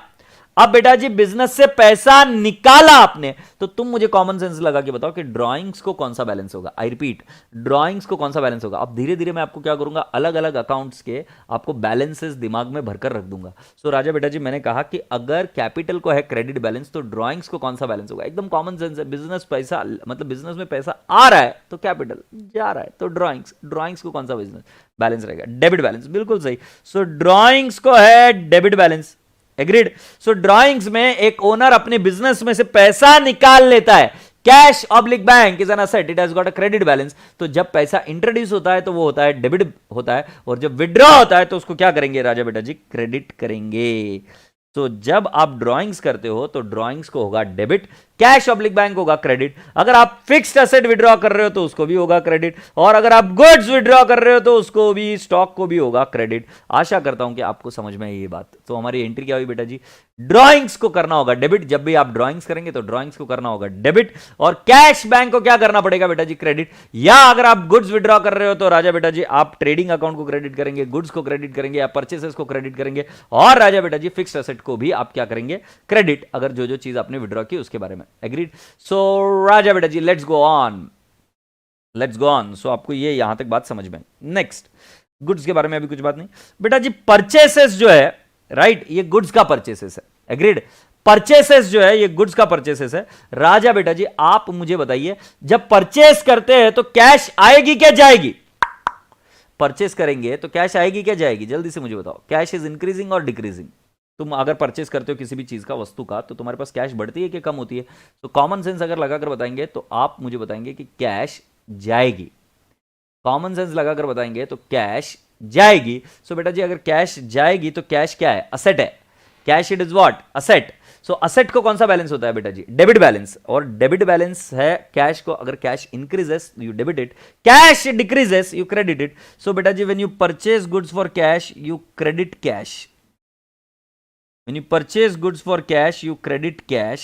S1: अब बेटा जी बिजनेस से पैसा निकाला आपने, तो तुम मुझे कॉमन सेंस लगा के बताओ कि ड्राइंग्स को कौन सा बैलेंस होगा। आई रिपीट, ड्राइंग्स को कौन सा बैलेंस होगा। अब धीरे धीरे मैं आपको क्या करूंगा, अलग अलग अकाउंट्स के आपको बैलेंसेस दिमाग में भरकर रख दूंगा। सो राजा बेटा जी मैंने कहा कि अगर कैपिटल को है क्रेडिट बैलेंस, तो ड्राइंग्स को कौन सा बैलेंस होगा। एकदम कॉमन सेंस है। बिजनेस पैसा मतलब बिजनेस में पैसा आ रहा है तो कैपिटल, जा रहा है तो ड्राइंग्स। ड्राइंग्स को कौन सा बिजनेस बैलेंस रहेगा, डेबिट बैलेंस। बिल्कुल सही। सो ड्राइंग्स को है डेबिट बैलेंस। एग्रीड। सो ड्राइंग्स में एक ओनर अपने बिजनेस में से पैसा निकाल लेता है। Cash oblique bank is an asset, it has got a credit balance. तो जब पैसा इंट्रोड्यूस होता है तो वो होता है डेबिट होता है, और जब विड्रॉ होता है तो उसको क्या करेंगे राजा बेटा जी, क्रेडिट करेंगे। तो जब आप ड्राइंग्स करते हो तो ड्राइंग्स को होगा डेबिट, कैश ऑब्लिक बैंक होगा क्रेडिट। अगर आप फिक्स्ड एसेट विड्रॉ कर रहे हो तो उसको भी होगा क्रेडिट, और अगर आप गुड्स विड्रॉ कर रहे हो तो उसको भी, स्टॉक को भी होगा क्रेडिट। आशा करता हूं कि आपको समझ में आई ये बात। तो हमारी एंट्री क्या हुई बेटा जी, ड्राइंग्स को करना होगा डेबिट। जब भी आप ड्राइंग्स करेंगे तो ड्राइंग्स को करना होगा डेबिट, और कैश बैंक को क्या करना पड़ेगा बेटा जी, क्रेडिट। या अगर आप गुड्स विड्रॉ कर रहे हो तो राजा बेटा जी आप ट्रेडिंग अकाउंट को क्रेडिट करेंगे, गुड्स को क्रेडिट करेंगे, या परचेसेस को क्रेडिट करेंगे, और राजा बेटा जी फिक्स्ड एसेट को भी आप क्या करेंगे, क्रेडिट, अगर जो जो चीज आपने विड्रॉ की उसके बारे में। एग्रीड। सो राजा बेटा जी let's go on, let's go on. So आपको ये यहां तक बात समझ में। नेक्स्ट, गुड्स के बारे में अभी कुछ बात नहीं बेटा जी। परचेसेस जो है, राइट, ये गुड्स का परचेसेस है। एग्रीड। परचेसेस जो है ये गुड्स का परचेसेस है। राजा बेटा जी आप मुझे बताइए, जब परचेस करते हैं तो कैश आएगी क्या जाएगी। परचेस करेंगे तो कैश आएगी क्या जाएगी, जल्दी से मुझे बताओ। कैश इज इंक्रीजिंग और डिक्रीजिंग। तुम अगर परचेस करते हो किसी भी चीज का, वस्तु का, तो तुम्हारे पास कैश बढ़ती है कि कम होती है। तो कॉमन सेंस अगर लगाकर बताएंगे तो आप मुझे बताएंगे कि कैश जाएगी। कॉमन सेंस लगाकर बताएंगे तो कैश जाएगी। सो बेटा जी अगर कैश जाएगी तो कैश क्या है, असेट है। Cash it is what, asset. So asset को कौन सा बैलेंस होता है बेटा जी, डेबिट बैलेंस। और डेबिट बैलेंस है कैश को, अगर cash increases you debit it, cash decreases you credit it. So बेटा जी when you purchase goods for cash you credit cash. When you purchase goods for cash, you credit cash.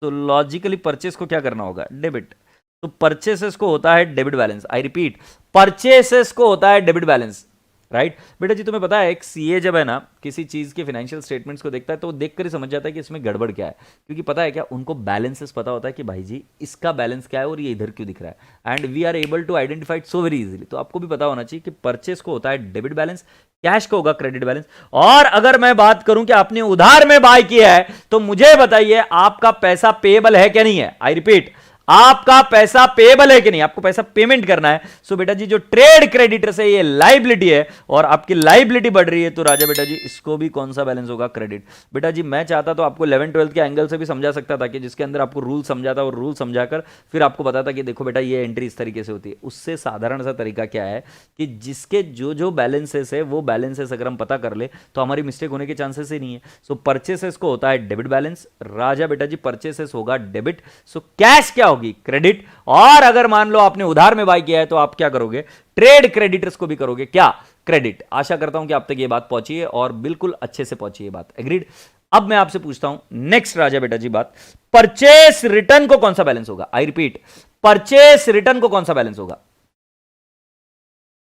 S1: तो logically purchase को क्या करना होगा, debit. तो purchases को होता है debit balance. I repeat, purchases को होता है डेबिट बैलेंस, राइट। बेटा जी तुम्हें पता है एक सीए जब है ना किसी चीज के फाइनेंशियल स्टेटमेंट्स को देखता है तो वो देखकर ही समझ जाता है कि इसमें गड़बड़ क्या है। क्योंकि पता है क्या, उनको बैलेंसेस पता होता है कि भाई जी इसका बैलेंस क्या है और ये इधर क्यों दिख रहा है, and we are able to identify it so very easily. तो आपको भी पता होना चाहिए कि परचेस को होता है डेबिट बैलेंस, कैश को होगा क्रेडिट बैलेंस। और अगर मैं बात करूं कि आपने उधार में बाय किया है तो मुझे बताइए आपका पैसा पेएबल है क्या नहीं है। आई रिपीट, आपका पैसा पेएबल है कि नहीं, आपको पैसा पेमेंट करना है। सो बेटा जी जो ट्रेड क्रेडिटर्स है ये लाइबिलिटी है, और आपकी लाइबिलिटी बढ़ रही है तो राजा बेटा जी इसको भी कौन सा बैलेंस होगा, क्रेडिट। बेटा जी मैं चाहता तो आपको 11-12 के एंगल से भी समझा सकता था कि जिसके अंदर आपको रूल समझाता और रूल समझाकर फिर आपको बताता कि देखो बेटा ये एंट्री इस तरीके से होती है। उससे साधारण सा तरीका क्या है कि जिसके जो जो बैलेंसेस है वो बैलेंसेस अगर हम पता कर ले तो हमारी मिस्टेक होने के चांसेस ही नहीं है। सो परचेसेस को होता है डेबिट बैलेंस, राजा बेटा जी परचेसेस होगा डेबिट। सो कैश क्या होगी, क्रेडिट। और अगर मान लो आपने उधार में बाय किया है तो आप क्या करोगे, ट्रेड क्रेडिटर्स को भी करोगे क्या, क्रेडिट। आशा करता हूं कि आप तक ये बात पहुंची है और बिल्कुल अच्छे से पहुंची है बात। एग्रीड। अब मैं आपसे पूछता हूं नेक्स्ट राजा बेटा जी बात, परचेस रिटर्न को कौन सा बैलेंस होगा। आई रिपीट, परचेस रिटर्न को कौन सा बैलेंस होगा,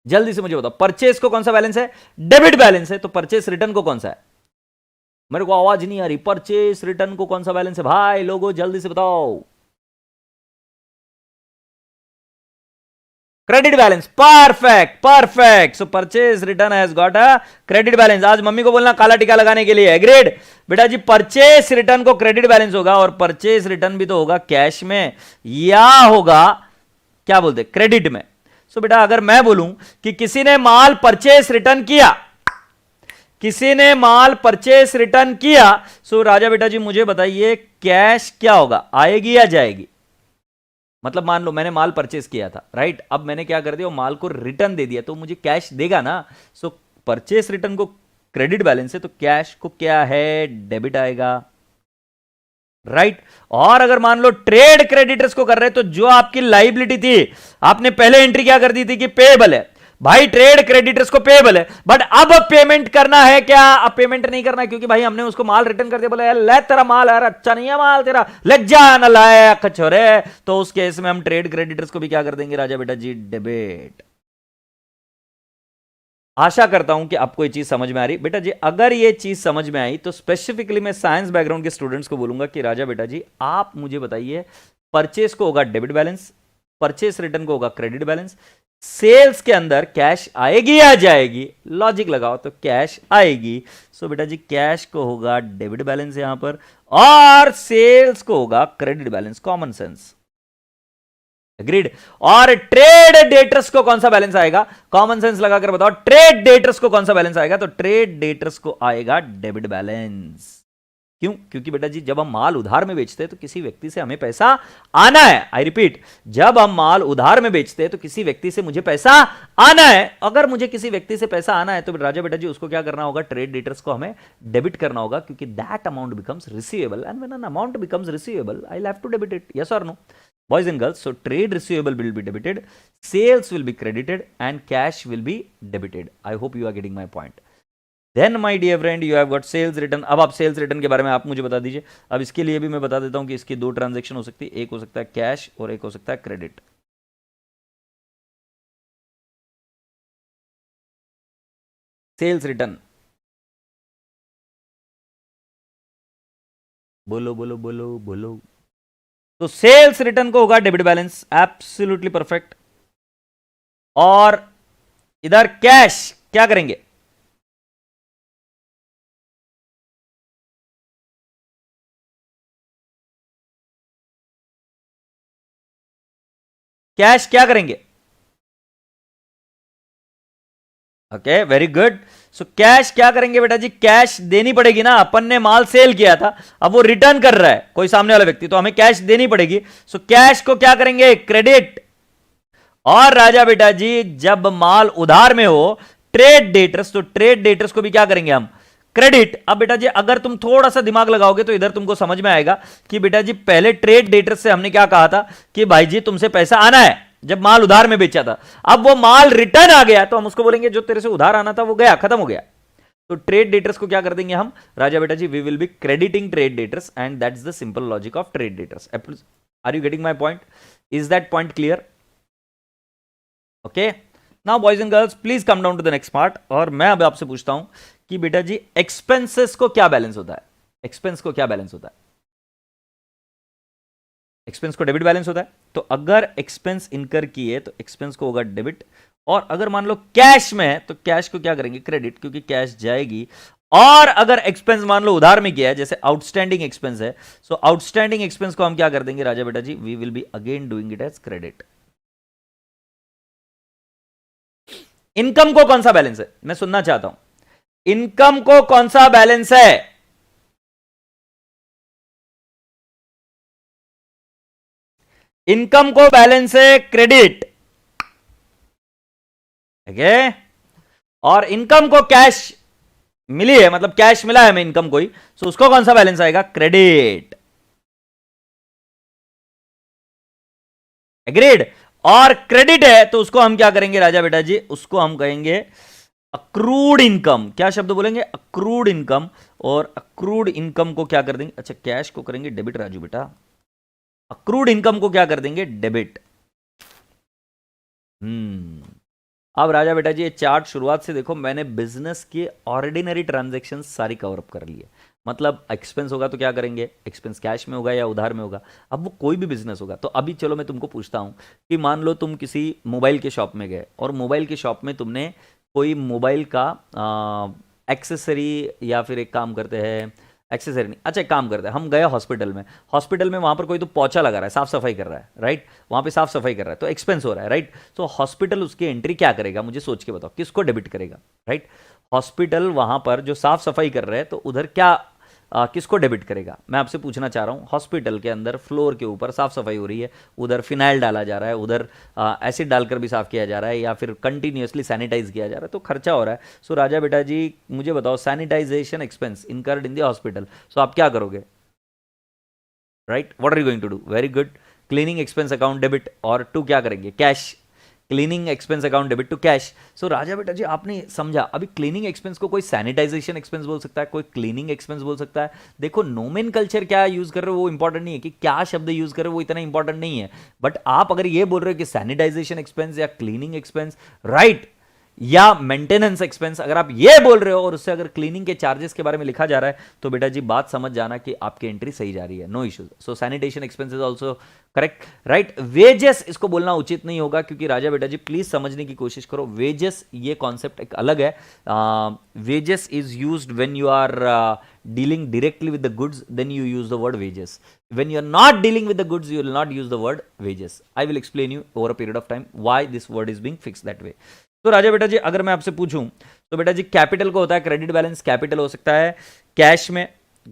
S1: जल्दी से मुझे बताओ। परचेस को कौन सा बैलेंस है, डेबिट बैलेंस है, तो परचेस रिटर्न को कौन सा है, मेरे को आवाज नहीं आ रही। परचेस रिटर्न को कौन सा बैलेंस है भाई लोगों, जल्दी से बताओ। Credit balance, perfect perfect. So purchase return has got a credit balance. आज मम्मी को बोलना काला टीका लगाने के लिए। एग्रीड। बेटा जी परचेज रिटर्न को क्रेडिट बैलेंस होगा, और परचेज रिटर्न भी तो होगा कैश में या होगा क्या बोलते क्रेडिट में। सो बेटा अगर मैं बोलूं कि किसी ने माल परचेज रिटर्न किया, किसी ने माल परचेस रिटर्न किया, सो राजा बेटा जी मुझे बताइए कैश क्या होगा, आएगी या जाएगी। मतलब मान लो मैंने माल परचेस किया था, राइट, अब मैंने क्या कर दिया, वो माल को रिटर्न दे दिया तो मुझे कैश देगा ना। सो परचेस रिटर्न को क्रेडिट बैलेंस है तो कैश को क्या है, डेबिट आएगा, राइट। और अगर मान लो ट्रेड क्रेडिटर्स को कर रहे तो जो आपकी लाइबिलिटी थी आपने पहले एंट्री क्या कर दी थी कि पेएबल है, भाई ट्रेड क्रेडिटर्स को पेएबल है, बट अब पेमेंट करना है क्या, अब पेमेंट नहीं करना है क्योंकि भाई हमने उसको माल रिटर्न कर दिया, बोला यार ले तेरा माल यार अच्छा नहीं है माल तेरा, लग जा न लायक छोरे। तो उस केस में हम ट्रेड क्रेडिटर्स को भी क्या कर देंगे राजा बेटा जी, डेबिट। आशा करता हूं कि आपको ये चीज समझ में आ रही बेटा जी। अगर ये चीज समझ में आई तो स्पेसिफिकली मैं साइंस बैकग्राउंड के स्टूडेंट्स को बोलूंगा कि राजा बेटा जी आप मुझे बताइए, परचेस को होगा डेबिट बैलेंस, परचेस रिटर्न को होगा क्रेडिट बैलेंस, सेल्स के अंदर कैश आएगी या जाएगी? लॉजिक लगाओ तो कैश आएगी। सो बेटा जी कैश को होगा डेबिट बैलेंस यहां पर, और सेल्स को होगा credit balance. Common sense, agreed. और ट्रेड डेटर्स को कौन सा बैलेंस आएगा? कॉमन सेंस लगाकर बताओ, ट्रेड डेटर्स को कौन सा बैलेंस आएगा? तो ट्रेड डेटर्स को आएगा डेबिट बैलेंस। क्यों? क्योंकि बेटा जी जब हम माल उधार में बेचते हैं तो किसी व्यक्ति से हमें पैसा आना है। आई रिपीट, जब हम माल उधार में बेचते हैं तो किसी व्यक्ति से मुझे पैसा आना है। अगर मुझे किसी व्यक्ति से पैसा आना है तो राजा बेटा जी उसको क्या करना होगा? ट्रेड डेटर्स को हमें डेबिट करना होगा, क्योंकि that amount becomes receivable, and when an amount becomes receivable I have to debit it. Yes और no boys and girls? So trade receivable will be debited, sales will be credited, and cash will be debited. I hope you are getting my point. Then my dear friend, you have got sales return. अब आप sales return के बारे में आप मुझे बता दीजिए। अब इसके लिए भी मैं बता देता हूं कि इसकी दो ट्रांजेक्शन हो सकती है, एक हो सकता है कैश और एक हो सकता है क्रेडिट। सेल्स रिटर्न, बोलो बोलो बोलो बोलो। तो सेल्स रिटर्न को होगा डेबिट बैलेंस, एब्सोल्युटली परफेक्ट। और इधर कैश क्या करेंगे? कैश क्या करेंगे? Okay, very good. So cash क्या करेंगे बेटा जी? कैश देनी पड़ेगी ना, अपन ने माल सेल किया था, अब वो रिटर्न कर रहा है कोई सामने वाला व्यक्ति, तो हमें कैश देनी पड़ेगी। सो कैश को क्या करेंगे? क्रेडिट। और राजा बेटा जी जब माल उधार में हो, ट्रेड डेटर्स, तो ट्रेड डेटर्स को भी क्या करेंगे हम? क्रेडिट। अब बेटा जी अगर तुम थोड़ा सा दिमाग लगाओगे तो इधर तुमको समझ में आएगा कि बेटा जी पहले ट्रेड डेटर्स से हमने क्या कहा था कि भाई जी तुमसे पैसा आना है, जब माल उधार में बेचा था। अब वो माल रिटर्न आ गया तो हम उसको बोलेंगे जो तेरे से उधार आना था वो गया, खत्म हो गया। तो ट्रेड डेटर्स को क्या कर देंगे हम? राजा बेटा जी we will be crediting trade debtors, and that's the simple logic of trade debtors. Are you getting my point? Is that point clear? Okay, now boys and girls please come down to the next part. और मैं अब आपसे पूछता हूं कि बेटा जी expenses को क्या बैलेंस होता है? एक्सपेंस को क्या बैलेंस होता है? एक्सपेंस को डेबिट बैलेंस होता है। तो अगर एक्सपेंस इनकर किए तो एक्सपेंस को होगा डेबिट, और अगर मान लो कैश में है तो कैश को क्या करेंगे? क्रेडिट, क्योंकि कैश जाएगी। और अगर एक्सपेंस मान लो उधार में किया है, जैसे आउटस्टैंडिंग एक्सपेंस है, सो आउटस्टैंडिंग एक्सपेंस को हम क्या कर देंगे राजा बेटा जी? We will be again doing it as credit. Income को कौन सा बैलेंस है? मैं सुनना चाहता हूं, इनकम को कौन सा बैलेंस है? इनकम को बैलेंस है क्रेडिट, ठीक है। और इनकम को कैश मिली है, मतलब कैश मिला है हमें इनकम को ही, सो उसको कौन सा बैलेंस आएगा? Credit, agreed. और क्रेडिट है तो उसको हम क्या करेंगे राजा बेटा जी? उसको हम कहेंगे अक्रूड इनकम। क्या शब्द बोलेंगे? Accrued income. और अक्रूड इनकम को क्या कर देंगे? अच्छा, कैश को करेंगे डेबिट राजू बेटा, अक्रूड इनकम को क्या कर देंगे? डेबिट। अब राजा बेटा जी ये चार्ट शुरुआत से देखो, मैंने बिजनेस के ऑर्डिनरी ट्रांजैक्शंस सारी कवर अप कर ली है। मतलब एक्सपेंस होगा तो क्या करेंगे? एक्सपेंस कैश में होगा या उधार में होगा। अब वो कोई भी बिजनेस होगा। तो अभी चलो मैं तुमको पूछता हूं कि मान लो तुम किसी मोबाइल के शॉप में गए, और मोबाइल के शॉप में तुमने कोई मोबाइल का एक्सेसरी, या फिर एक काम करते हैं, एक्सेसरी नहीं, अच्छा एक काम करते हैं, हम गए हॉस्पिटल में, हॉस्पिटल में वहां पर कोई तो पोछा लगा रहा है, साफ सफाई कर रहा है, राइट? वहां पे साफ सफाई कर रहा है तो एक्सपेंस हो रहा है, राइट? तो हॉस्पिटल उसकी एंट्री क्या करेगा? मुझे सोच के बताओ, किसको डेबिट करेगा? राइट, हॉस्पिटल वहां पर जो साफ सफाई कर रहे हैं तो उधर क्या किसको डेबिट करेगा? मैं आपसे पूछना चाह रहा हूँ, हॉस्पिटल के अंदर फ्लोर के ऊपर साफ सफाई हो रही है, उधर फिनाइल डाला जा रहा है, उधर एसिड डालकर भी साफ किया जा रहा है, या फिर कंटिन्यूअसली सैनिटाइज किया जा रहा है, तो खर्चा हो रहा है। सो राजा बेटा जी मुझे बताओ, sanitization expense incurred in the hospital, so आप क्या करोगे? Right, what are you going to do? Very good, cleaning expense account debit, और टू क्या करेंगे? Cash, cleaning expense account debit to cash. So राजा बेटा जी आपने समझा, अभी क्लीनिंग एक्सपेंस को कोई सैनिटाइजेशन एक्सपेंस बोल सकता है, कोई क्लीनिंग एक्सपेंस बोल सकता है। देखो नोमेनकल्चर क्या यूज कर रहे हो वो इंपॉर्टेंट नहीं है, कि क्या शब्द यूज कर रहे हो वो इतना इंपॉर्टेंट नहीं है। बट आप अगर ये बोल रहे हो कि सैनिटाइजेशन एक्सपेंस या क्लीनिंग एक्सपेंस, राइट, या मेंटेनेंस एक्सपेंस, अगर आप ये बोल रहे हो और उससे अगर क्लीनिंग के चार्जेस के बारे में लिखा जा रहा है तो बेटा जी बात समझ जाना कि आपकी एंट्री सही जा रही है, no issues. So sanitation expenses also correct, right. Wages इसको बोलना उचित नहीं होगा क्योंकि राजा बेटा जी प्लीज समझने की कोशिश करो, वेजेस ये कॉन्सेप्ट एक अलग है। Wages is used when you are dealing directly with the goods, then you use the word wages. When you are not dealing with the goods, you will not use the word wages. I will explain you over a period of time why this word is being fixed that way. तो राजा बेटा जी अगर मैं आपसे पूछूं तो बेटा G capital को होता है क्रेडिट बैलेंस, कैपिटल हो सकता है कैश में,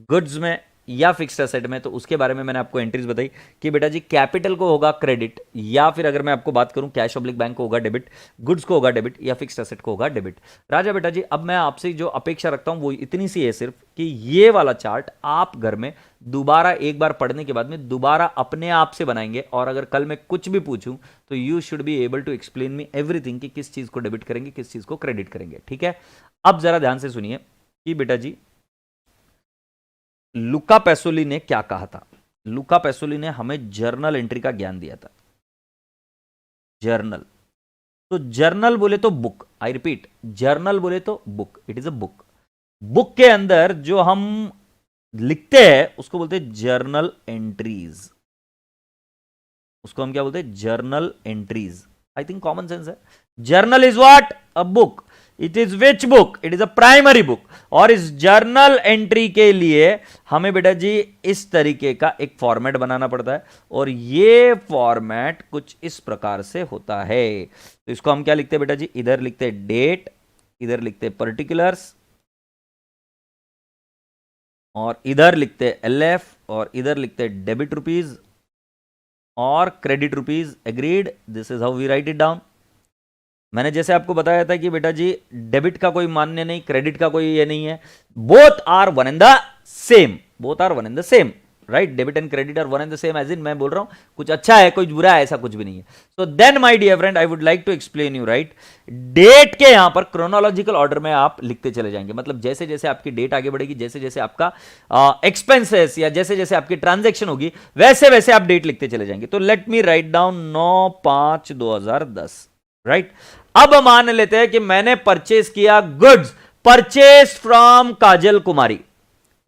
S1: गुड्स में या फिक्स्ड एसेट में। तो उसके बारे में मैंने आपको एंट्रीज बताई कि बेटा जी कैपिटल को होगा क्रेडिट, या फिर अगर मैं आपको बात करूं कैश ऑब्लिक बैंक को होगा डेबिट, गुड्स को होगा डेबिट या फिक्स्ड एसेट को होगा डेबिट। राजा बेटा जी अब मैं आपसे जो अपेक्षा रखता हूं वो इतनी सी है सिर्फ कि ये वाला चार्ट आप घर में दोबारा एक बार पढ़ने के बाद में दोबारा अपने आप से बनाएंगे, और अगर कल मैं कुछ भी पूछूं तो you should be able to explain me everything कि किस चीज को डेबिट करेंगे किस चीज को क्रेडिट करेंगे, ठीक है। अब जरा ध्यान से सुनिए कि बेटा जी लुका पैसोली ने क्या कहा था। लुका पैसोली ने हमें जर्नल एंट्री का ज्ञान दिया था। जर्नल, तो जर्नल बोले तो बुक, आई रिपीट जर्नल बोले तो book, it is a book. Book के अंदर जो हम लिखते हैं उसको बोलते हैं जर्नल एंट्रीज, उसको हम क्या बोलते हैं journal entries. I think common sense है। Journal is what, a book. It is which book, it is a primary book. और इस जर्नल एंट्री के लिए हमें बेटा जी इस तरीके का एक फॉर्मेट बनाना पड़ता है, और ये फॉर्मेट कुछ इस प्रकार से होता है। तो इसको हम क्या लिखते हैं बेटा जी, इधर लिखते हैं डेट, इधर लिखते हैं पर्टिकुलर्स, और इधर लिखते हैं एलएफ, और इधर लिखते हैं डेबिट रुपीज और credit rupees. Agreed, this is how we write it down. मैंने जैसे आपको बताया था कि बेटा जी डेबिट का कोई मान्य नहीं, क्रेडिट का कोई ये नहीं है, both are one and the same, both are one and the same, right. Debit and credit are one and the same, as in मैं बोल रहा हूं कुछ अच्छा है कुछ बुरा है, ऐसा कुछ भी नहीं है। So then my dear friend I would like to explain you, right. Debt के यहां पर क्रोनोलॉजिकल ऑर्डर में आप लिखते चले जाएंगे, मतलब जैसे जैसे आपकी डेट आगे बढ़ेगी, जैसे जैसे आपका एक्सपेंसेस या जैसे जैसे आपकी ट्रांजेक्शन होगी वैसे वैसे आप डेट लिखते चले जाएंगे। तो let me write down 9/5/2010, right. अब मान लेते हैं कि मैंने परचेस किया goods, purchase from Kajal Kumari,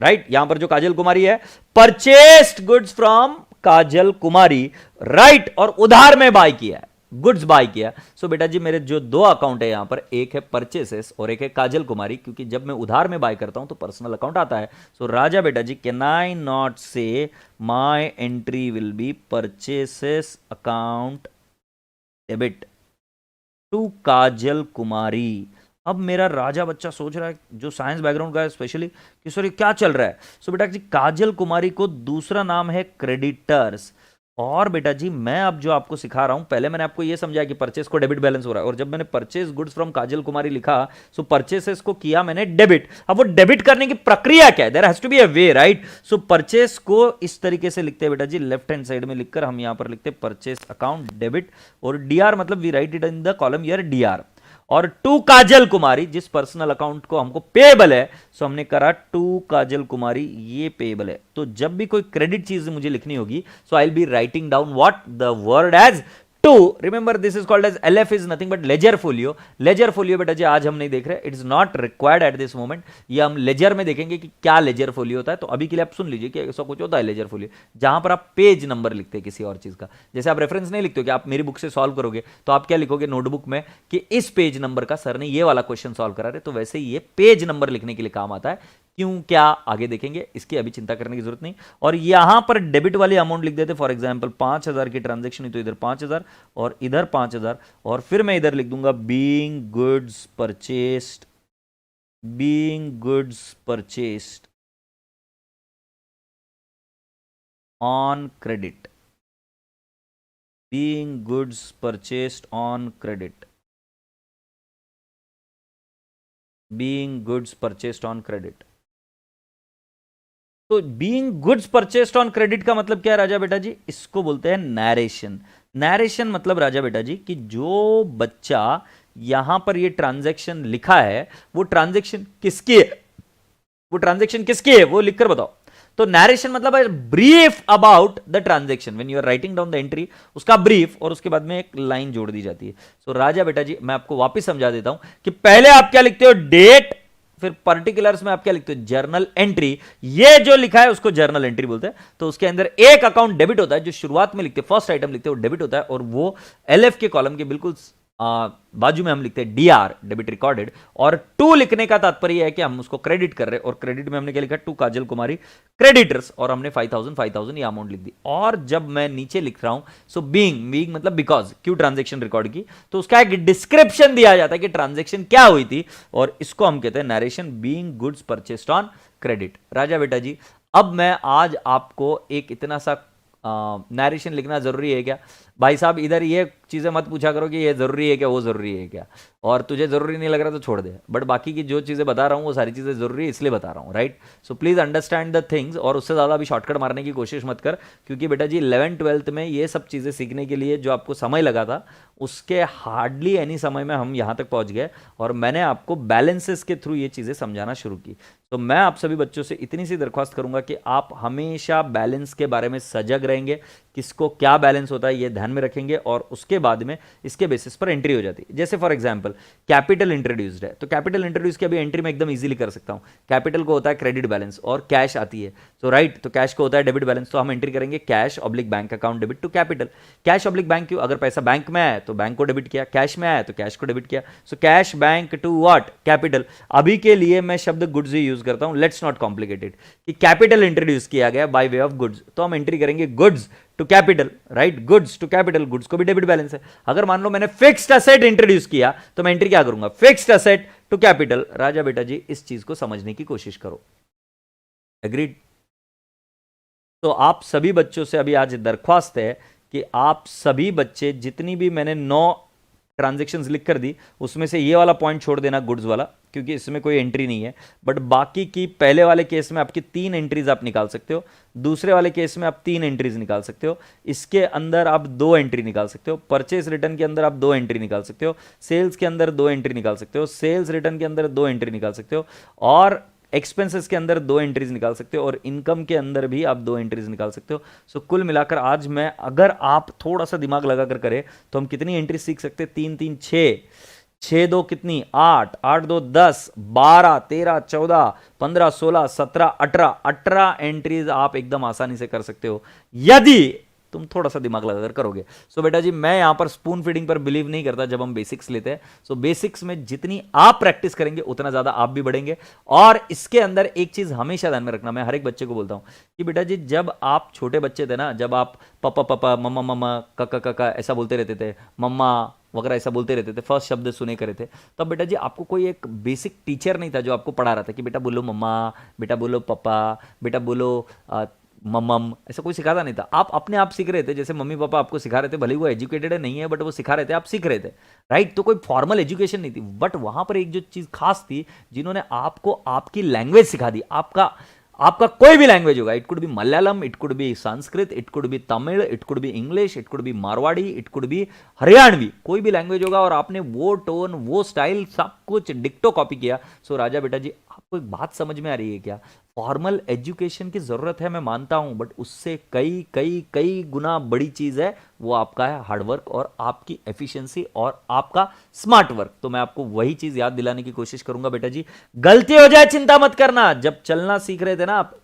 S1: right. यहां पर जो काजल कुमारी है, purchased goods from Kajal Kumari, right. और उधार में बाय किया, गुड्स बाय किया। सो बेटा जी मेरे जो दो अकाउंट है यहां पर, एक है परचेसेस और एक है काजल कुमारी, क्योंकि जब मैं उधार में बाय करता हूं तो पर्सनल अकाउंट आता है। सो राजा बेटा जी can I not say my entry will be purchases account debit to Kajal Kumari. अब मेरा राजा बच्चा सोच रहा है, जो साइंस बैकग्राउंड का है स्पेशली, कि सॉरी क्या चल रहा है। सो बेटा जी काजल कुमारी को दूसरा नाम है क्रेडिटर्स। और बेटा जी मैं अब जो आपको सिखा रहा हूं, पहले मैंने आपको यह समझाया कि परचेस को डेबिट बैलेंस हो रहा है, और जब मैंने purchase goods from Kajal Kumari लिखा सो परचेसेस को किया मैंने डेबिट। अब वो डेबिट करने की प्रक्रिया क्या है, there has to be a way, right. So purchase को इस तरीके से लिखते हैं बेटा जी, लेफ्ट हैंड साइड में लिखकर हम यहां पर लिखते हैं परचेस अकाउंट डेबिट, और डीआर मतलब we write it in the column here DR. और टू काजल कुमारी जिस पर्सनल अकाउंट को हमको पेबल है, सो हमने करा टू काजल कुमारी, ये पेबल है। तो जब भी कोई क्रेडिट चीज मुझे लिखनी होगी, so I will be writing down what the word as to. Remember this is called as LF is nothing but ledger folio. Ledger folio बेटा जी आज हम नहीं देख रहे, it is not required at this moment. ये हम laser में देखेंगे कि क्या लेजर फोलियो होता है। तो अभी के लिए आप सुन लीजिए कि ऐसा कुछ होता है लेजर फोलियो, जहां पर आप पेज नंबर लिखते हैं किसी और चीज का। जैसे आप रेफरेंस नहीं लिखते हो कि आप मेरी बुक से सॉल्व करोगे तो आप क्या लिखोगे नोटबुक में कि इस पेज नंबर का सर ने ये वाला क्वेश्चन सॉल्व करा रहे, तो वैसे ही ये पेज नंबर लिखने के लिए काम आता है। क्यों क्या आगे देखेंगे, इसकी अभी चिंता करने की जरूरत नहीं। और यहां पर डेबिट वाली अमाउंट लिख देते, फॉर एग्जांपल 5000 की ट्रांजैक्शन हुई तो इधर 5000 और इधर 5000, और फिर मैं इधर लिख दूंगा being goods purchased, being goods purchased on credit, being goods purchased on credit, being goods purchased on credit. तो being goods purchased on credit का मतलब क्या है राजा बेटा जी, इसको बोलते हैं नैरेशन। नैरेशन मतलब राजा बेटा जी कि जो बच्चा यहां पर ये ट्रांजैक्शन लिखा है वो ट्रांजैक्शन किसकी है, वो ट्रांजैक्शन किसकी है वो लिखकर बताओ। तो नैरेशन मतलब brief about the transaction, when you are writing down the entry, उसका ब्रीफ और उसके बाद में एक लाइन जोड़ दी जाती है। सो राजा बेटा जी, मैं आपको वापस समझा देता हूं कि पहले आप क्या लिखते हो, डेट, फिर पर्टिकुलर्स में आप क्या लिखते हो, जर्नल एंट्री। ये जो लिखा है उसको जर्नल एंट्री बोलते हैं। तो उसके अंदर एक अकाउंट डेबिट होता है, जो शुरुआत में लिखते हैं, फर्स्ट आइटम लिखते हैं वो डेबिट होता है, और वो एलएफ के कॉलम के बिल्कुल बाजू में हम लिखते हैं डीआर, डेबिट रिकॉर्डेड। और टू लिखने का तात्पर्य है कि हम उसको क्रेडिट कर रहे हैं, और क्रेडिट में हमने क्या लिखा, टू काजल कुमारी क्रेडिटर्स, और हमने 5000 ये अमाउंट लिख दी। और जब मैं नीचे लिख रहा हूं, सो बीइंग मतलब बिकॉज, क्यों ट्रांजेक्शन रिकॉर्ड की, तो उसका एक डिस्क्रिप्शन दिया जाता है कि ट्रांजेक्शन क्या हुई थी, और इसको हम कहते हैं narration being goods purchased on credit. राजा बेटा जी, अब मैं आज आपको एक इतना सा नरेशन लिखना जरूरी है क्या, भाई साहब इधर ये चीजें मत पूछा करो कि ये जरूरी है क्या, वो जरूरी है क्या, और तुझे जरूरी नहीं लग रहा तो छोड़ दे, बट बाकी की जो चीजें बता रहा हूं वो सारी चीजें जरूरी है इसलिए बता रहा हूं, right. So please understand the things, और उससे ज्यादा अभी शॉर्टकट मारने की कोशिश मत कर, क्योंकि बेटा जी 11th-12th में ये सब चीजें सीखने के लिए जो आपको समय लगा था, उसके हार्डली एनी समय में हम यहां तक पहुंच गए, और मैंने आपको बैलेंसेस के थ्रू ये चीजें समझाना शुरू की। तो मैं आप सभी बच्चों से इतनी सी दरख्वास्त करूंगा कि आप हमेशा बैलेंस के बारे में सजग रहेंगे, किसको क्या बैलेंस होता है ये ध्यान में रखेंगे, और उसके बाद में इसके बेसिस पर एंट्री हो जाती है। जैसे फॉर एग्जांपल कैपिटल इंट्रोड्यूस्ड है, तो कैपिटल इंट्रोड्यूस की अभी एंट्री में एकदम इजीली कर सकता हूं। कैपिटल को होता है क्रेडिट बैलेंस, और कैश आती है, तो राइट, तो कैश को होता है डेबिट बैलेंस, तो हम एंट्री करेंगे cash oblique bank account debit to capital. Cash oblique bank क्यों, अगर पैसा बैंक में आया तो बैंक को डेबिट किया, कैश में आया तो कैश को डेबिट किया। So cash bank to what, capital. अभी के लिए मैं शब्द गुड्स ही यूज करता हूं, लेट्स नॉट कॉम्प्लिकेटेड, कि कैपिटल इंट्रोड्यूस किया गया बाय वे ऑफ गुड्स, तो हम एंट्री करेंगे goods to capital, right, goods to capital, goods को भी डेबिट बैलेंस है। अगर मान लो मैंने फिक्स्ड असेट इंट्रोड्यूस किया, तो मैं एंट्री क्या करूंगा, फिक्स्ड असेट टू कैपिटल। राजा बेटा जी, इस चीज को समझने की कोशिश करो, एग्रीड। तो आप सभी बच्चों से अभी आज दरख्वास्त है कि आप सभी बच्चे, जितनी भी मैंने 9 ट्रांजेक्शन्स लिख कर दी, उसमें से ये वाला पॉइंट छोड़ देना गुड्स वाला, क्योंकि इसमें कोई एंट्री नहीं है, बट बाकी की पहले वाले केस में आपकी 3 एंट्रीज आप निकाल सकते हो, दूसरे वाले केस में आप 3 एंट्रीज निकाल सकते हो, इसके अंदर आप 2 एंट्री निकाल सकते हो, परचेस रिटर्न के अंदर आप 2 एंट्री निकाल सकते हो, सेल्स के अंदर 2 एंट्री निकाल सकते हो, सेल्स रिटर्न के अंदर 2 एंट्री निकाल सकते हो, और एक्सपेंसेस के अंदर 2 एंट्रीज निकाल सकते हो, और इनकम के अंदर भी आप 2 एंट्रीज निकाल सकते हो। सो कुल मिलाकर आज मैं, अगर आप थोड़ा सा दिमाग लगाकर करें, तो हम कितनी एंट्री सीख सकते हैं, 3 3 6, 6 2 कितनी 8, 8 2 10, 12 13 14 15 16 17 18 एंट्रीज आप एकदम आसानी से कर सकते हो, यदि तुम थोड़ा सा दिमाग लगाकर करोगे। सो बेटा जी, मैं यहां पर स्पून फीडिंग पर बिलीव नहीं करता जब हम बेसिक्स लेते हैं। सो बेसिक्स में जितनी आप प्रैक्टिस करेंगे उतना ज्यादा आप भी बढ़ेंगे। और इसके अंदर एक चीज हमेशा ध्यान में रखना, मैं हर एक बच्चे को बोलता हूं कि बेटा जी, जब आप छोटे बच्चे थे ना, जब आप पापा पापा, मम्मा मम्मा, काका काका ऐसा बोलते रहते थे, मम्मा वगैरह ऐसा बोलते रहते थे, फर्स्ट शब्द सुने करे थे, तब बेटा जी आपको कोई एक बेसिक टीचर नहीं था जो आपको पढ़ा रहा था कि बेटा बोलो मम्मा, बेटा बोलो पापा, बेटा बोलो मम्मम, ऐसा कोई सिखाता नहीं था। आप अपने आप सीख रहे थे, जैसे मम्मी पापा आपको सिखा रहे थे, भले ही वो एजुकेटेड है नहीं है, बट वो सिखा रहे थे, आप सीख रहे थे, राइट। तो कोई फॉर्मल एजुकेशन नहीं थी, बट वहां पर एक जो चीज खास थी, जिन्होंने आपको आपकी लैंग्वेज सिखा दी। आपका कोई भी लैंग्वेज होगा, it could be Malayalam, it could be Sanskrit, it could be Tamil, it could be English, it could be Marwari, it could be Haryanvi, कोई भी लैंग्वेज होगा, और आपने वो टोन, वो स्टाइल, सब कुछ डिक्टो कॉपी किया। सो राजा बेटा जी, आपको एक बात समझ में आ रही है क्या, फॉर्मल एजुकेशन की जरूरत है, मैं मानता हूं, बट उससे कई कई कई गुना बड़ी चीज है, वो आपका है हार्डवर्क और आपकी एफिशिएंसी और आपका स्मार्ट वर्क। तो मैं आपको वही चीज याद दिलाने की कोशिश करूंगा बेटा जी। गलती हो जाए चिंता मत करना, जब चलना सीख रहे थे ना आप,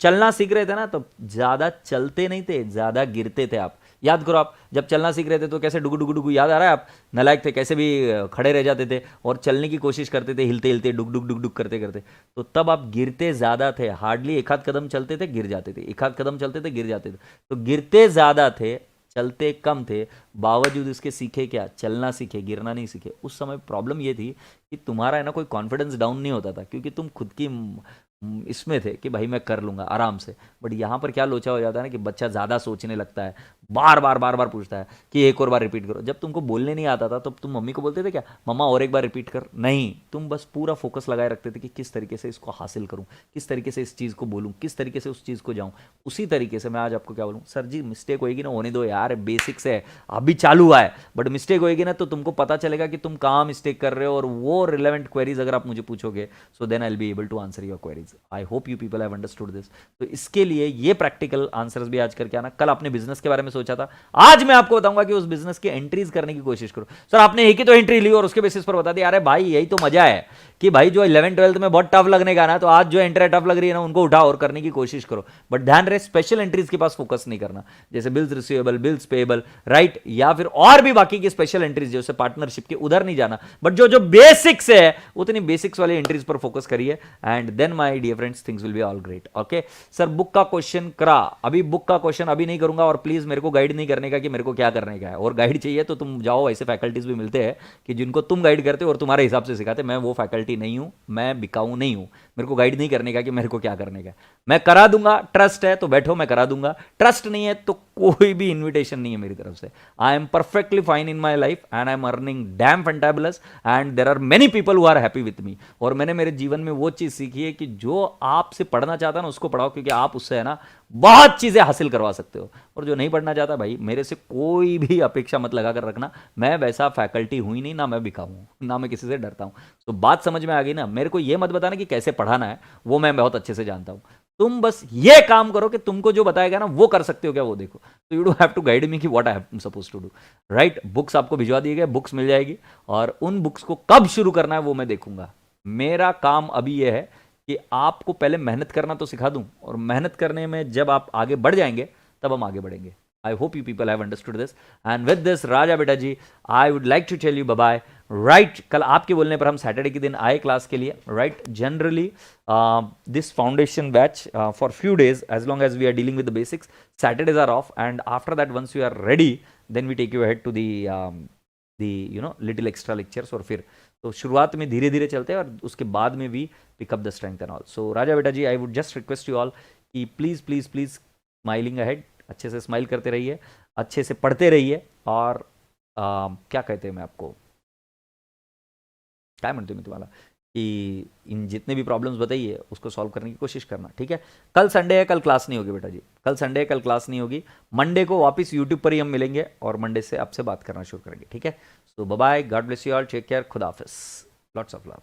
S1: चलना सीख रहे थे ना, तो ज्यादा चलते नहीं थे, ज्यादा गिरते थे आप। याद करो, आप जब चलना सीख रहे थे तो कैसे डुगु डुगु डुगु, याद आ रहा है, आप नालायक थे, कैसे भी खड़े रह जाते थे और चलने की कोशिश करते थे, हिलते हिलते डुग डुग डुग डुग करते करते, तो तब आप गिरते ज्यादा थे। हार्डली एक आध कदम चलते थे, गिर जाते थे, एक आध कदम चलते थे, गिर जाते थे। तो गिरते ज्यादा थे, चलते कम थे, बावजूद इसके सीखे क्या, चलना सीखे, गिरना नहीं सीखे। उस समय प्रॉब्लम ये थी कि तुम्हारा है ना कोई कॉन्फिडेंस डाउन नहीं होता था, क्योंकि तुम खुद की इसमें थे कि भाई मैं कर लूंगा आराम से। बट यहाँ पर क्या लोचा हो जाता है ना कि बच्चा ज़्यादा सोचने लगता है, बार बार बार बार पूछता है कि एक और बार रिपीट करो। जब तुमको बोलने नहीं आता था, तब तुम मम्मी को बोलते थे क्या, मम्मा और एक बार रिपीट कर, नहीं, तुम बस पूरा फोकस लगाए रखते थे कि किस तरीके से इसको हासिल करूँ, किस तरीके से इस चीज़ को बोलूँ, किस तरीके से उस चीज़ को जाऊँ। उसी तरीके से मैं आज आपको क्या बोलूँ, सर जी मिस्टेक होएगी ना, होने दो यार, बेसिक्स है, अभी चालू हुआ है, बट मिस्टेक होएगी ना तो तुमको पता चलेगा कि तुम कहाँ मिस्टेक कर रहे हो, और वो रिलेवेंट क्वेरीज अगर आप मुझे पूछोगे, so then I will be able to answer your queries. Sales. I hope you people have understood this. तो इसके लिए ये प्रैक्टिकल आंसर्स भी आज करके आना। कल आपने बिजनेस के बारे में सोचा था, आज मैं आपको बताऊंगा कि उस बिजनेस की एंट्रीज करने की कोशिश करो। सर आपने एक ही तो एंट्री ली और उसके बेसिस पर बता दिया। अरे भाई यही तो मजा है कि भाई जो 11th-12th में बहुत टफ लगने का ना, तो आज जो एंट्री टफ लग रही है ना, उनको उठाओ और करने की कोशिश करो। बट ध्यान रहे स्पेशल एंट्रीज के पास फोकस नहीं करना, जैसे bills receivable, bills payable, right, या फिर और भी बाकी की स्पेशल एंट्रीज जैसे पार्टनरशिप की, उधर नहीं जाना। बट जो जो बेसिक्स है उतनी बेसिक्स वाली एंट्रीज पर फोकस करिए, and then my dear friends things will be all great. Okay sir, book का क्वेश्चन करा, अभी बुक का क्वेश्चन अभी नहीं करूंगा, और प्लीज मेरे को गाइड नहीं करने का कि मेरे को क्या करने का है। और गाइड चाहिए तो तुम जाओ, ऐसे फैकल्टीज भी मिलते हैं कि जिनको तुम गाइड करते हो और तुम्हारे हिसाब से सिखाते। मैं वो फैकल्टी नहीं हूं, मैं बिकाऊ नहीं हूं। मेरे को गाइड नहीं करने का कि मेरे को क्या करने का है। मैं करा दूंगा, ट्रस्ट है तो बैठो, मैं करा दूंगा। ट्रस्ट नहीं है तो कोई भी इन्विटेशन नहीं है मेरी तरफ से। I am perfectly fine in my life and I am earning damn fantabulous and there are many people who are happy with me. और मैंने मेरे जीवन में वो चीज सीखी है कि जो आपसे पढ़ना चाहता है ना, उसको पढ़ाओ, क्योंकि आप उससे है ना बहुत चीजें हासिल करवा सकते हो। और जो नहीं पढ़ना चाहता भाई, मेरे से कोई भी अपेक्षा मत लगा कर रखना। मैं वैसा फैकल्टी हुई नहीं, ना मैं बिका हूं, ना मैं किसी से डरता हूं। तो बात समझ में आ गई ना। मेरे को ये मत बताना कि कैसे पढ़ाना है, वो मैं बहुत अच्छे से जानता हूं। तुम बस ये काम करो कि तुमको जो बताएगा ना वो कर सकते हो क्या, वो देखो। तो you do have to guide me कि what I am suppose to do, right. Books आपको भिजवा दिए गए, बुक्स मिल जाएगी, और उन बुक्स को कब शुरू करना है वो मैं देखूंगा। मेरा काम अभी ये है कि आपको पहले मेहनत करना तो सिखा दूं, और मेहनत करने में जब आप आगे बढ़ जाएंगे तब हम आगे बढ़ेंगे। I hope you people have understood this, and with this राजा बेटा जी I would like to tell you bye bye, right. कल आपके बोलने पर हम सैटरडे के दिन आए क्लास के लिए, right. Generally this foundation batch for few days, as long as we are dealing with the basics, Saturdays are off, and after that once you are ready then we take you ahead to the you know little extra lectures. और फिर तो शुरुआत में धीरे धीरे चलते हैं और उसके बाद में भी pickup the strength and all. So राजा बेटा जी I would just request you all कि please please please smiling ahead, अच्छे से स्माइल करते रहिए, अच्छे से पढ़ते रहिए, और क्या कहते हैं, मैं आपको काय म्हणते मी तुम्हाला कि इन जितने भी प्रॉब्लम्स बताइए उसको सॉल्व करने की कोशिश करना, ठीक है। कल संडे है, कल क्लास नहीं होगी बेटा जी, कल संडे है, कल क्लास नहीं होगी। मंडे को वापस यूट्यूब पर ही हम मिलेंगे और मंडे से आपसे बात करना शुरू करेंगे, ठीक है। So bye bye, God bless you all, take care, खुदा हाफिज, लॉट्स ऑफ लव।